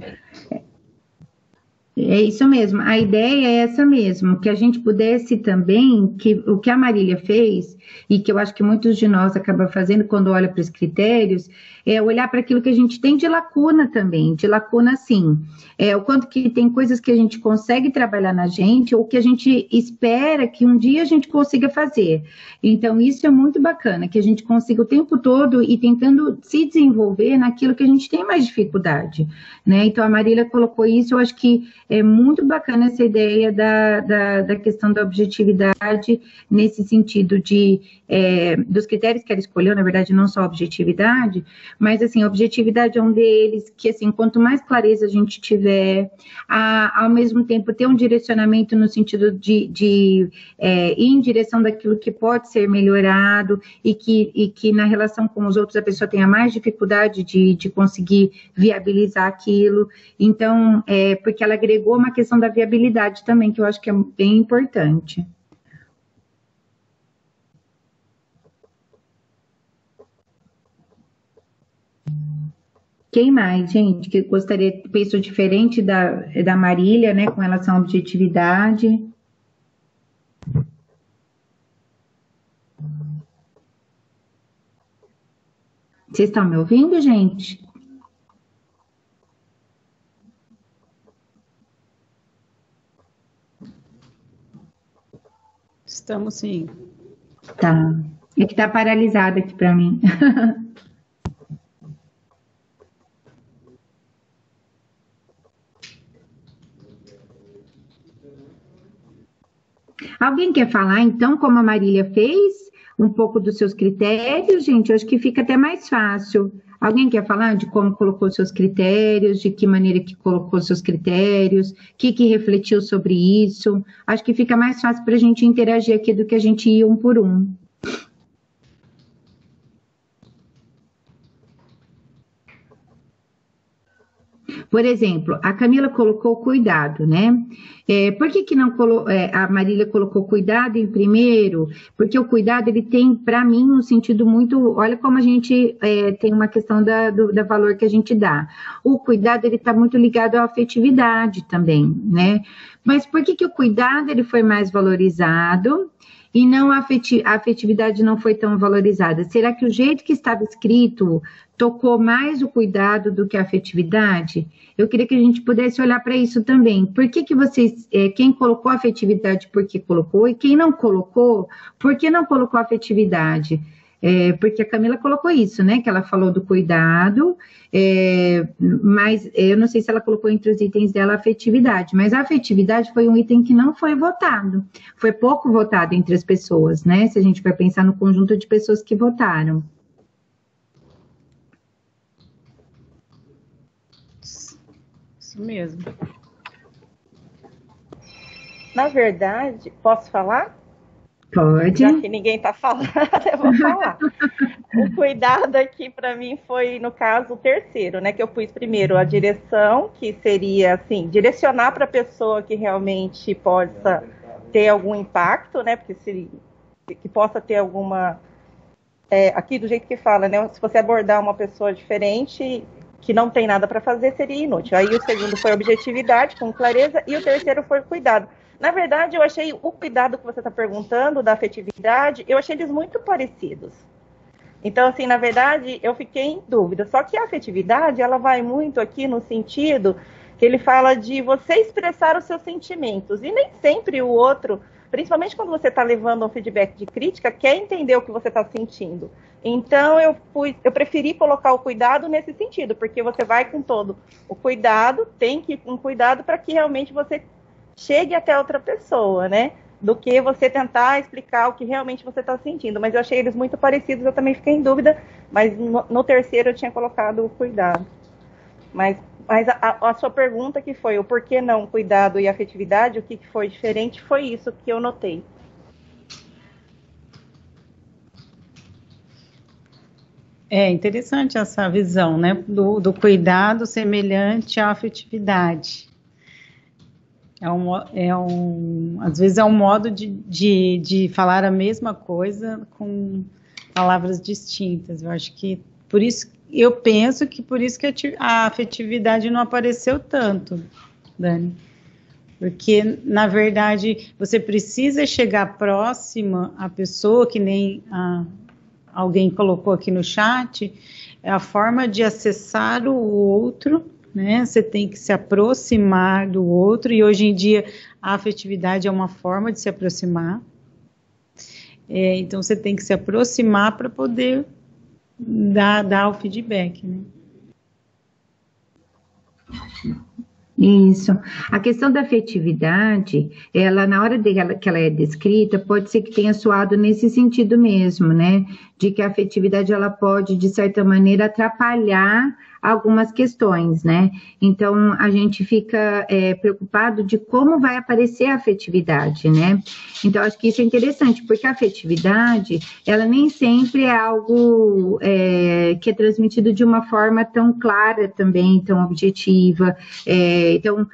É isso mesmo, a ideia é essa mesmo, que a gente pudesse também, que o que a Marília fez, e que eu acho que muitos de nós acabam fazendo quando olha para os critérios, é olhar para aquilo que a gente tem de lacuna também, de lacuna sim, o quanto que tem coisas que a gente consegue trabalhar na gente, ou que a gente espera que um dia a gente consiga fazer. Então isso é muito bacana, que a gente consiga o tempo todo ir tentando se desenvolver naquilo que a gente tem mais dificuldade, né? Então a Marília colocou isso, eu acho que é muito bacana essa ideia da questão da objetividade, nesse sentido dos critérios que ela escolheu, na verdade, não só a objetividade, mas, assim, a objetividade é um deles, que, assim, quanto mais clareza a gente tiver, ao mesmo tempo ter um direcionamento no sentido de ir em direção daquilo que pode ser melhorado e que na relação com os outros a pessoa tenha mais dificuldade de conseguir viabilizar aquilo. Então, porque ela agregou uma questão da viabilidade também, que eu acho que é bem importante. Quem mais, gente, que gostaria, pensou diferente da Marília, né, com relação à objetividade? Vocês estão me ouvindo, gente? Estamos sim. Tá. É que tá paralisada aqui para mim. Alguém quer falar, então, como a Marília fez? Um pouco dos seus critérios, gente? Eu acho que fica até mais fácil. Alguém quer falar de como colocou seus critérios, de que maneira que colocou seus critérios, o que refletiu sobre isso? Acho que fica mais fácil para a gente interagir aqui do que a gente ir um por um. Por exemplo, a Camila colocou cuidado, né? Por que não a Marília colocou cuidado em primeiro? Porque o cuidado, ele tem, para mim, um sentido muito... Olha como a gente tem uma questão do valor que a gente dá. O cuidado, ele está muito ligado à afetividade também, né? Mas por que o cuidado, ele foi mais valorizado e não a afetividade não foi tão valorizada? Será que o jeito que estava escrito tocou mais o cuidado do que a afetividade? Eu queria que a gente pudesse olhar para isso também. Por que vocês, quem colocou a afetividade, por que colocou? E quem não colocou, por que não colocou a afetividade? Porque a Camila colocou isso, né? Que ela falou do cuidado, mas eu não sei se ela colocou entre os itens dela a afetividade, mas a afetividade foi um item que não foi votado. Foi pouco votado entre as pessoas, né? Se a gente vai pensar no conjunto de pessoas que votaram. Isso mesmo. Na verdade, posso falar? Pode. Já que ninguém está falando, eu vou falar. O cuidado aqui, para mim, foi, no caso, o terceiro, né? Que eu pus primeiro a direção, que seria, assim, direcionar para a pessoa que realmente possa ter algum impacto, né? Porque que possa ter alguma aqui do jeito que fala, né? Se você abordar uma pessoa diferente, que não tem nada para fazer, seria inútil. Aí o segundo foi objetividade, com clareza, e o terceiro foi cuidado. Na verdade, eu achei o cuidado que você está perguntando, da afetividade, eu achei eles muito parecidos. Então, assim, na verdade, eu fiquei em dúvida. Só que a afetividade, ela vai muito aqui no sentido que ele fala de você expressar os seus sentimentos. E nem sempre o outro, principalmente quando você está levando um feedback de crítica, quer entender o que você está sentindo. Então, eu preferi colocar o cuidado nesse sentido, porque você vai com todo o cuidado, tem que ir com cuidado para que realmente você chegue até outra pessoa, né? Do que você tentar explicar o que realmente você está sentindo. Mas eu achei eles muito parecidos, eu também fiquei em dúvida, mas no terceiro eu tinha colocado o cuidado. Mas a sua pergunta que foi o porquê não cuidado e afetividade, o que foi diferente, foi isso que eu notei. É interessante essa visão, né, do cuidado semelhante à afetividade. Às vezes é um modo de falar a mesma coisa com palavras distintas. Eu acho que por isso, eu penso que por isso que a afetividade não apareceu tanto, Dani. Porque, na verdade, você precisa chegar próxima à pessoa, que nem alguém colocou aqui no chat, é a forma de acessar o outro, né? Você tem que se aproximar do outro, e hoje em dia a afetividade é uma forma de se aproximar. Então você tem que se aproximar para poder dar o feedback, né? Isso. A questão da afetividade, ela, na hora que ela é descrita, pode ser que tenha soado nesse sentido mesmo, né? De que a afetividade, ela pode, de certa maneira, atrapalhar algumas questões, né? Então, a gente fica preocupado de como vai aparecer a afetividade, né? Então, acho que isso é interessante, porque a afetividade, ela nem sempre é algo que é transmitido de uma forma tão clara também, tão objetiva. Então,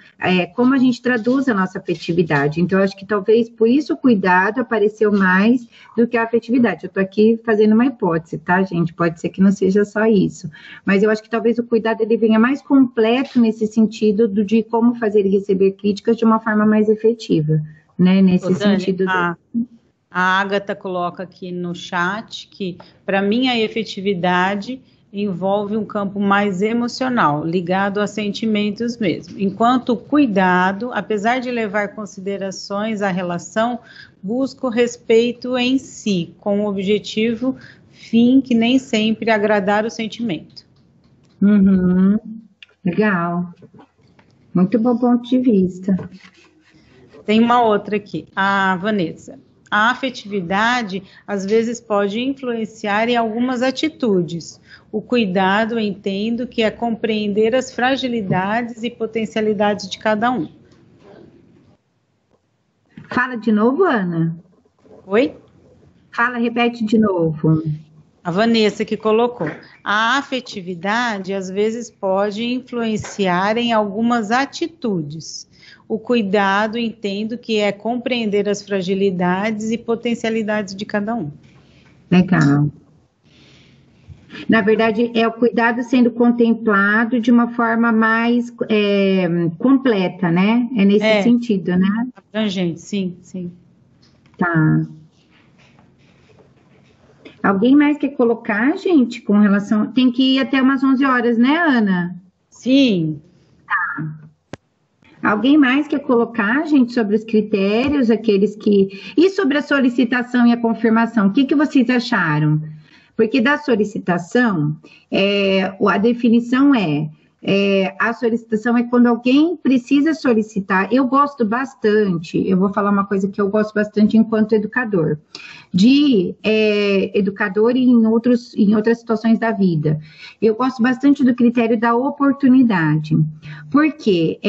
como a gente traduz a nossa afetividade? Então, acho que talvez por isso o cuidado apareceu mais do que a afetividade. Eu estou aqui fazendo uma hipótese, tá, gente? Pode ser que não seja só isso. Mas eu acho que talvez o cuidado ele venha mais completo nesse sentido de como fazer e receber críticas de uma forma mais efetiva, né? Nesse sentido. A Agatha coloca aqui no chat que, para mim, a efetividade envolve um campo mais emocional, ligado a sentimentos mesmo. Enquanto o cuidado, apesar de levar considerações à relação, busca o respeito em si, com o objetivo fim que nem sempre é agradar o sentimento. Uhum. Legal. Muito bom ponto de vista. Tem uma outra aqui, a Vanessa. A afetividade, às vezes, pode influenciar em algumas atitudes. O cuidado, eu entendo, que é compreender as fragilidades e potencialidades de cada um. Fala de novo, Ana. Oi? Fala, repete de novo. A Vanessa que colocou. A afetividade, às vezes, pode influenciar em algumas atitudes. O cuidado, entendo que é compreender as fragilidades e potencialidades de cada um. Legal. Na verdade, é o cuidado sendo contemplado de uma forma mais completa, né? É nesse sentido, né? Abrangente, sim, sim. Tá. Alguém mais quer colocar, gente, com relação... Tem que ir até umas 11 horas, né, Ana? Sim. Tá. Alguém mais quer colocar, gente, sobre os critérios, aqueles que... E sobre a solicitação e a confirmação, o que vocês acharam? Porque da solicitação, a definição a solicitação é quando alguém precisa solicitar. Eu gosto bastante, eu vou falar uma coisa que eu gosto bastante enquanto educador, educador e em outras situações da vida. Eu gosto bastante do critério da oportunidade. Por quê?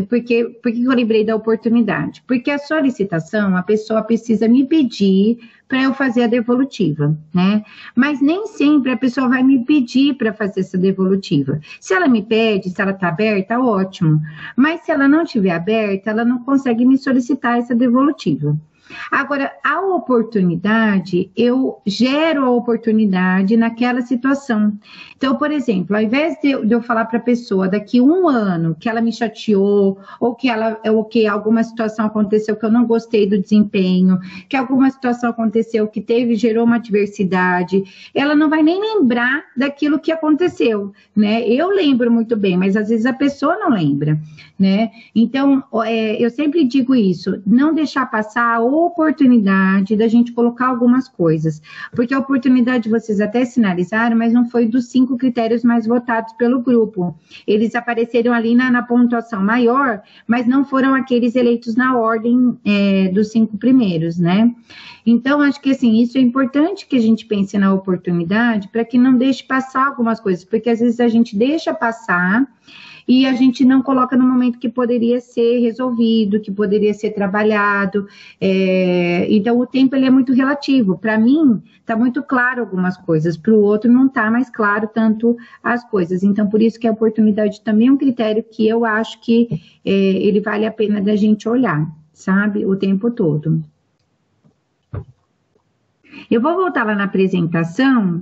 Por que eu lembrei da oportunidade? Porque a solicitação, a pessoa precisa me pedir para eu fazer a devolutiva, né? Mas nem sempre a pessoa vai me pedir para fazer essa devolutiva. Se ela me pede, se ela está aberta, ótimo. Mas se ela não estiver aberta, ela não consegue me solicitar essa devolutiva. Agora, a oportunidade, eu gero a oportunidade naquela situação. Então, por exemplo, ao invés de eu falar para a pessoa daqui 1 ano que ela me chateou, ou que alguma situação aconteceu que eu não gostei do desempenho, que alguma situação aconteceu que gerou uma adversidade, ela não vai nem lembrar daquilo que aconteceu, né? Eu lembro muito bem, mas às vezes a pessoa não lembra, né? Então, eu sempre digo isso, não deixar passar a oportunidade da gente colocar algumas coisas, porque a oportunidade vocês até sinalizaram, mas não foi dos 5 critérios mais votados pelo grupo. Eles apareceram ali na pontuação maior, mas não foram aqueles eleitos na ordem dos 5 primeiros, né? Então, acho que assim, isso é importante que a gente pense na oportunidade para que não deixe passar algumas coisas, porque às vezes a gente deixa passar e a gente não coloca no momento que poderia ser resolvido, que poderia ser trabalhado. Então, o tempo ele é muito relativo. Para mim, está muito claro algumas coisas, para o outro não está mais claro tanto as coisas. Então, por isso que a oportunidade também é um critério que eu acho que ele vale a pena da gente olhar, sabe, o tempo todo. Eu vou voltar lá na apresentação,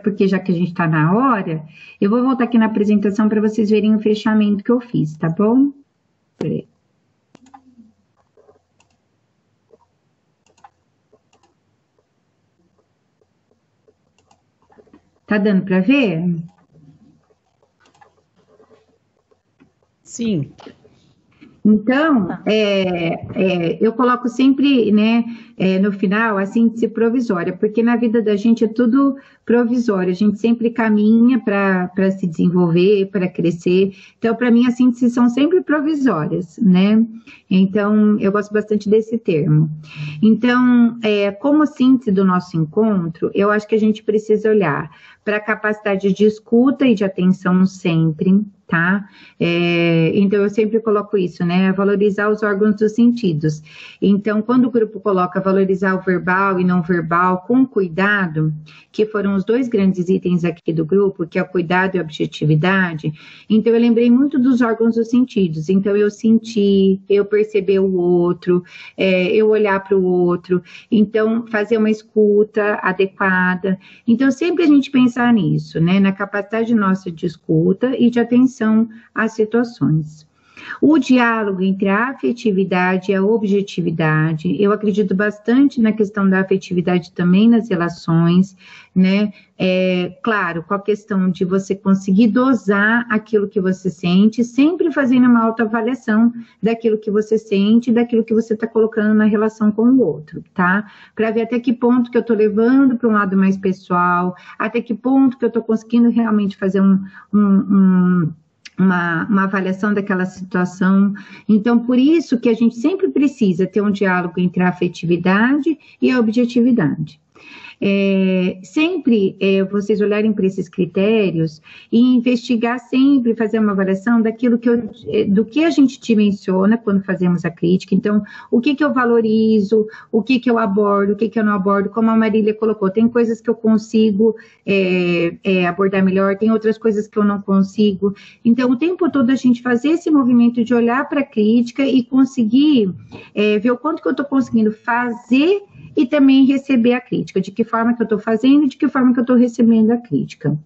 porque já que a gente está na hora, eu vou voltar aqui na apresentação para vocês verem o fechamento que eu fiz, tá bom? Peraí. Tá dando para ver? Sim. Então, eu coloco sempre, né, no final, a síntese provisória, porque na vida da gente é tudo provisório, a gente sempre caminha para se desenvolver, para crescer. Então, para mim, as sínteses são sempre provisórias, né? Então, eu gosto bastante desse termo. Então, como síntese do nosso encontro, eu acho que a gente precisa olhar para a capacidade de escuta e de atenção sempre, tá? Então, eu sempre coloco isso, né? Valorizar os órgãos dos sentidos. Então, quando o grupo coloca valorizar o verbal e não verbal com cuidado, que foram os 2 grandes itens aqui do grupo, que é o cuidado e a objetividade, então eu lembrei muito dos órgãos dos sentidos. Então, eu senti, eu perceber o outro, eu olhar para o outro, então, fazer uma escuta adequada. Então, sempre a gente pensar nisso, né? Na capacidade nossa de escuta e de atenção às situações. O diálogo entre a afetividade e a objetividade, eu acredito bastante na questão da afetividade também nas relações, né? Claro, com a questão de você conseguir dosar aquilo que você sente, sempre fazendo uma autoavaliação daquilo que você sente, daquilo que você está colocando na relação com o outro, tá? Para ver até que ponto que eu estou levando para um lado mais pessoal, até que ponto que eu estou conseguindo realmente fazer uma avaliação daquela situação. Então, por isso que a gente sempre precisa ter um diálogo entre a afetividade e a objetividade. Sempre vocês olharem para esses critérios e investigar sempre, fazer uma avaliação daquilo do que a gente dimensiona quando fazemos a crítica. Então, o que eu valorizo, o que eu abordo, o que eu não abordo, como a Marília colocou, tem coisas que eu consigo abordar melhor, tem outras coisas que eu não consigo. Então, o tempo todo a gente fazer esse movimento de olhar para a crítica e conseguir ver o quanto que eu estou conseguindo fazer e também receber a crítica, de que forma que eu estou fazendo e de que forma que eu estou recebendo a crítica.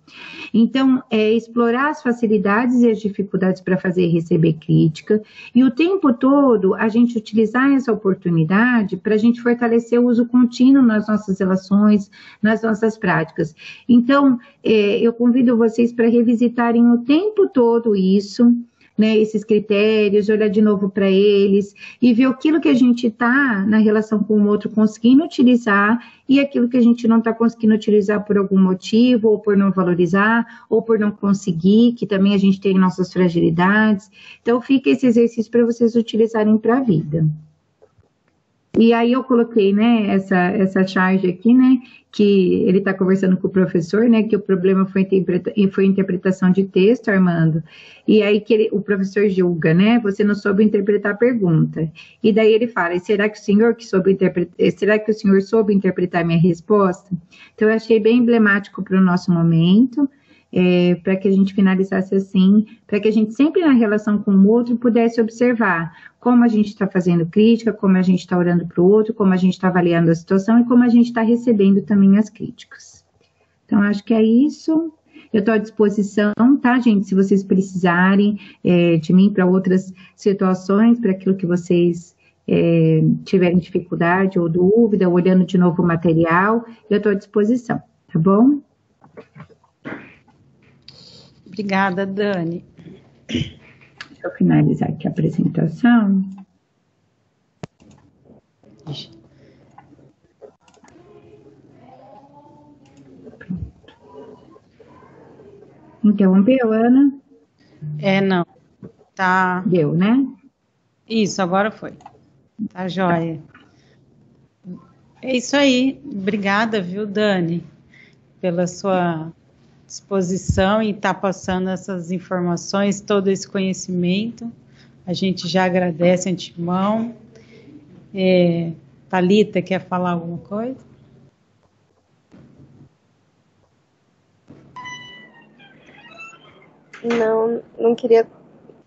Então, explorar as facilidades e as dificuldades para fazer e receber crítica, e o tempo todo a gente utilizar essa oportunidade para a gente fortalecer o uso contínuo nas nossas relações, nas nossas práticas. Então, eu convido vocês para revisitarem o tempo todo isso, né, esses critérios, olhar de novo para eles e ver aquilo que a gente está na relação com o outro conseguindo utilizar e aquilo que a gente não está conseguindo utilizar por algum motivo, ou por não valorizar, ou por não conseguir, que também a gente tem nossas fragilidades. Então, fica esse exercício para vocês utilizarem para a vida. E aí eu coloquei, né, essa charge aqui, né, que ele está conversando com o professor, né, que o problema foi interpretação de texto, Armando, e aí o professor julga, né, você não soube interpretar a pergunta. E daí ele fala, será que o senhor soube interpretar a minha resposta? Então eu achei bem emblemático para o nosso momento. para que a gente finalizasse assim, para que a gente sempre na relação com o outro pudesse observar como a gente está fazendo crítica, como a gente está orando para o outro, como a gente está avaliando a situação e como a gente está recebendo também as críticas. Então, acho que é isso. Eu estou à disposição, tá, gente? Se vocês precisarem de mim para outras situações, para aquilo que vocês tiverem dificuldade ou dúvida, ou olhando de novo o material, eu estou à disposição, tá bom? Obrigada, Dani. Deixa eu finalizar aqui a apresentação. Interrompeu, Ana? Não. Tá. Deu, né? Isso, agora foi. Tá joia. É isso aí. Obrigada, viu, Dani, pela sua disposição em estar passando essas informações, todo esse conhecimento. A gente já agradece antemão. Thalita, quer falar alguma coisa? Não queria.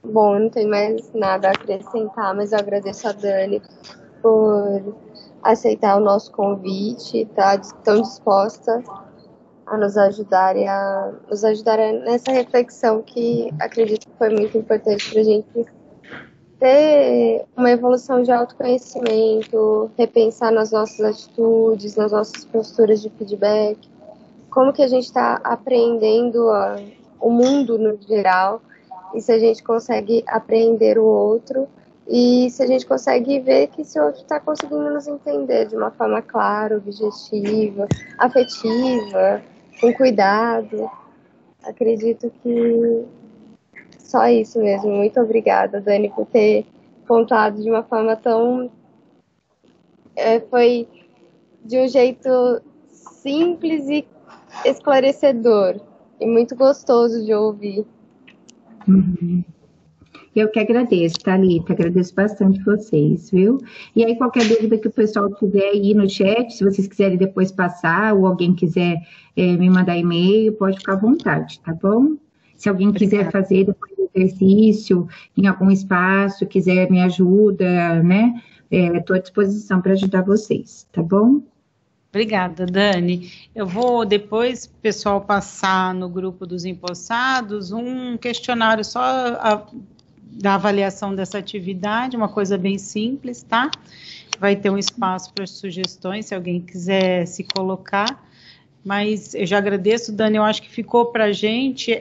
Bom, eu não tenho mais nada a acrescentar, mas eu agradeço a Dani por aceitar o nosso convite, tá tão disposta a nos ajudar nessa reflexão que acredito que foi muito importante para a gente ter uma evolução de autoconhecimento, repensar nas nossas atitudes, nas nossas posturas de feedback, como que a gente está aprendendo o mundo no geral, e se a gente consegue apreender o outro, e se a gente consegue ver que esse outro está conseguindo nos entender de uma forma clara, objetiva, afetiva, com cuidado. Acredito que só isso mesmo. Muito obrigada, Dani, por ter contado de uma forma tão... foi de um jeito simples e esclarecedor, e muito gostoso de ouvir. Uhum. Eu que agradeço, Thalita, agradeço bastante vocês, viu? E aí, qualquer dúvida que o pessoal tiver aí no chat, se vocês quiserem depois passar, ou alguém quiser me mandar e-mail, pode ficar à vontade, tá bom? Se alguém quiser fazer depois do exercício, em algum espaço, quiser me ajuda, né? Estou à disposição para ajudar vocês, tá bom? Obrigada, Dani. Eu vou depois, pessoal, passar no grupo dos empossados um questionário só da avaliação dessa atividade, uma coisa bem simples, tá? Vai ter um espaço para sugestões, se alguém quiser se colocar. Mas eu já agradeço, Dani, eu acho que ficou para a gente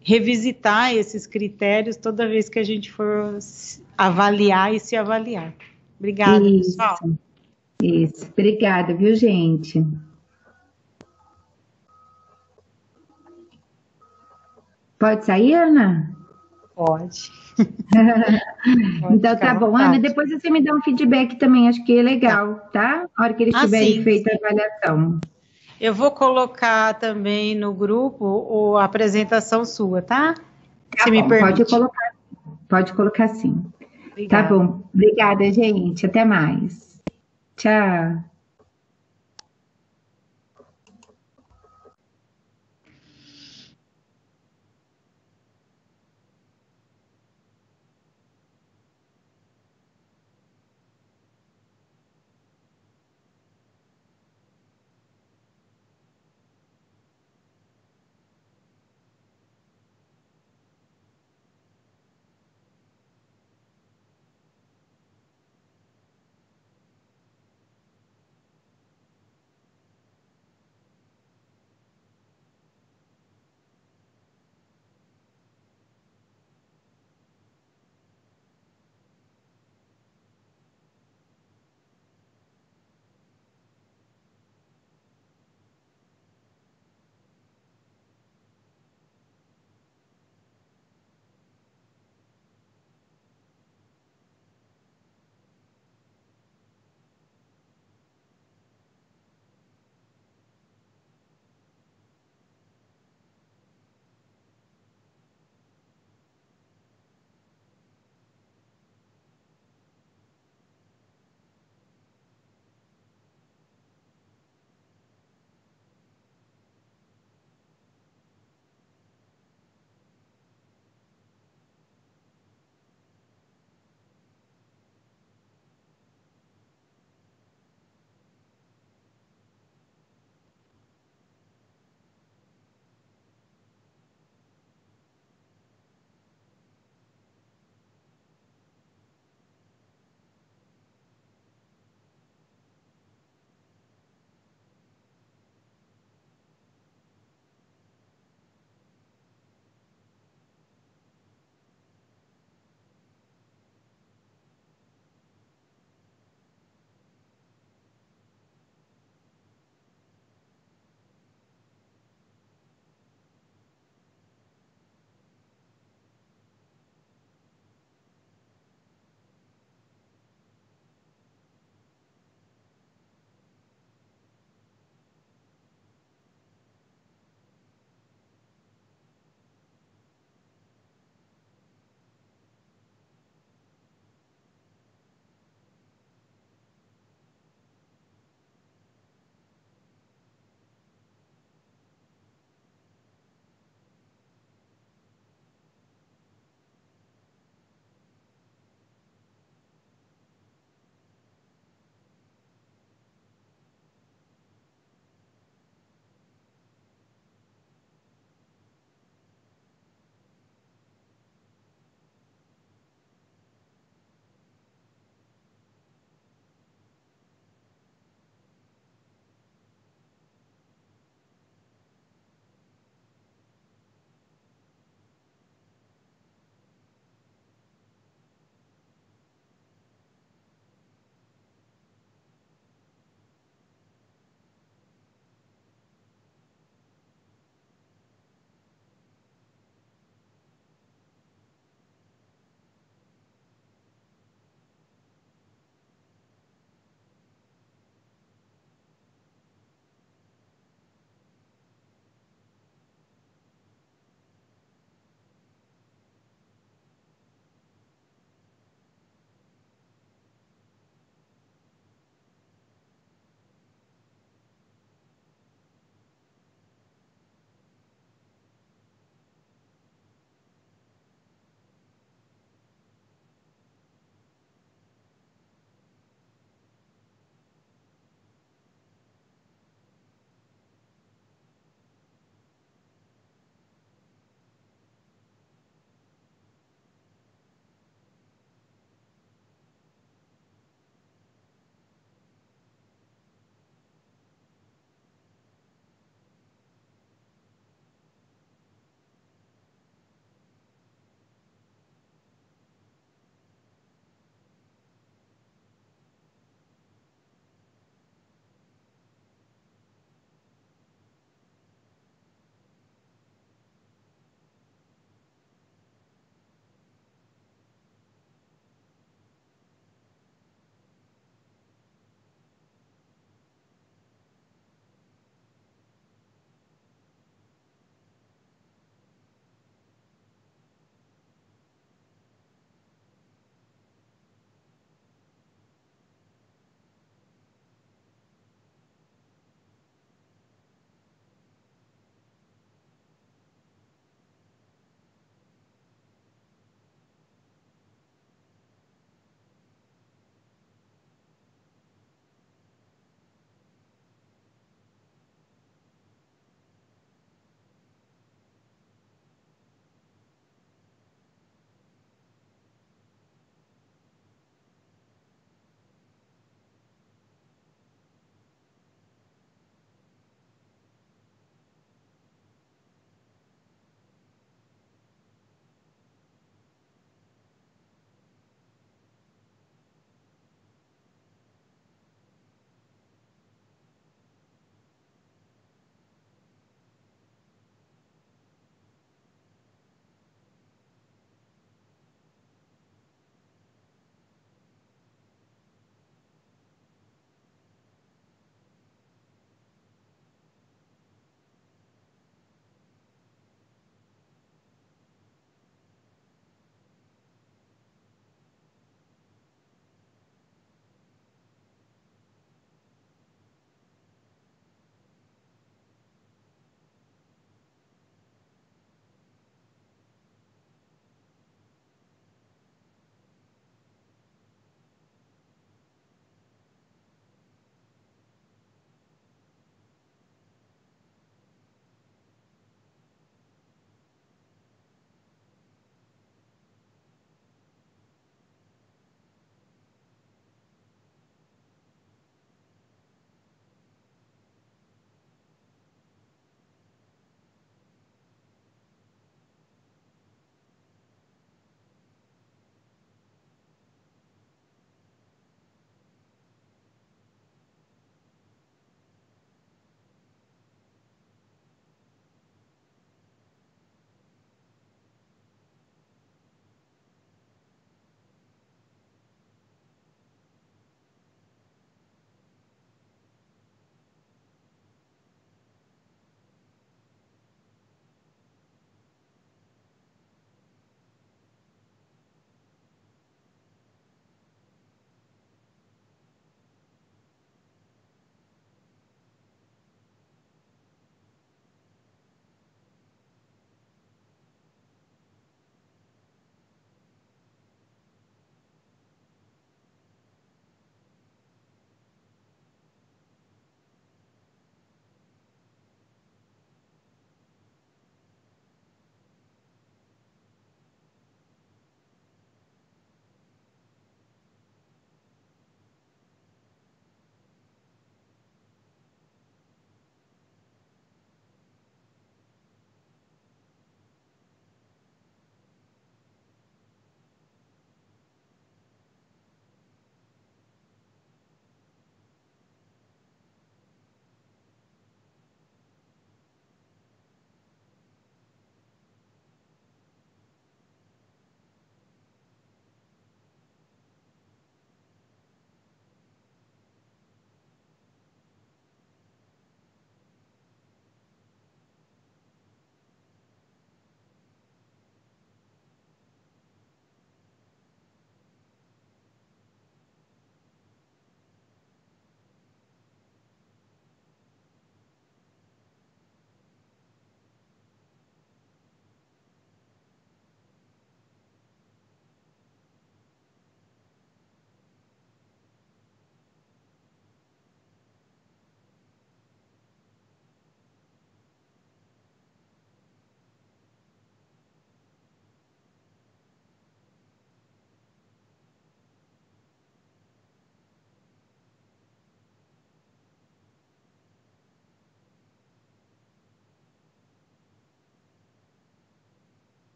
revisitar esses critérios toda vez que a gente for avaliar e se avaliar. Obrigada, pessoal. Isso, obrigada, viu, gente? Pode sair, Ana? Pode. Então tá bom. Ana, depois você me dá um feedback também, acho que é legal, tá? A hora que eles tiverem feito a avaliação. Eu vou colocar também no grupo a apresentação sua, tá? Se me permite. Pode colocar sim. Obrigada. Tá bom. Obrigada, gente. Até mais. Tchau.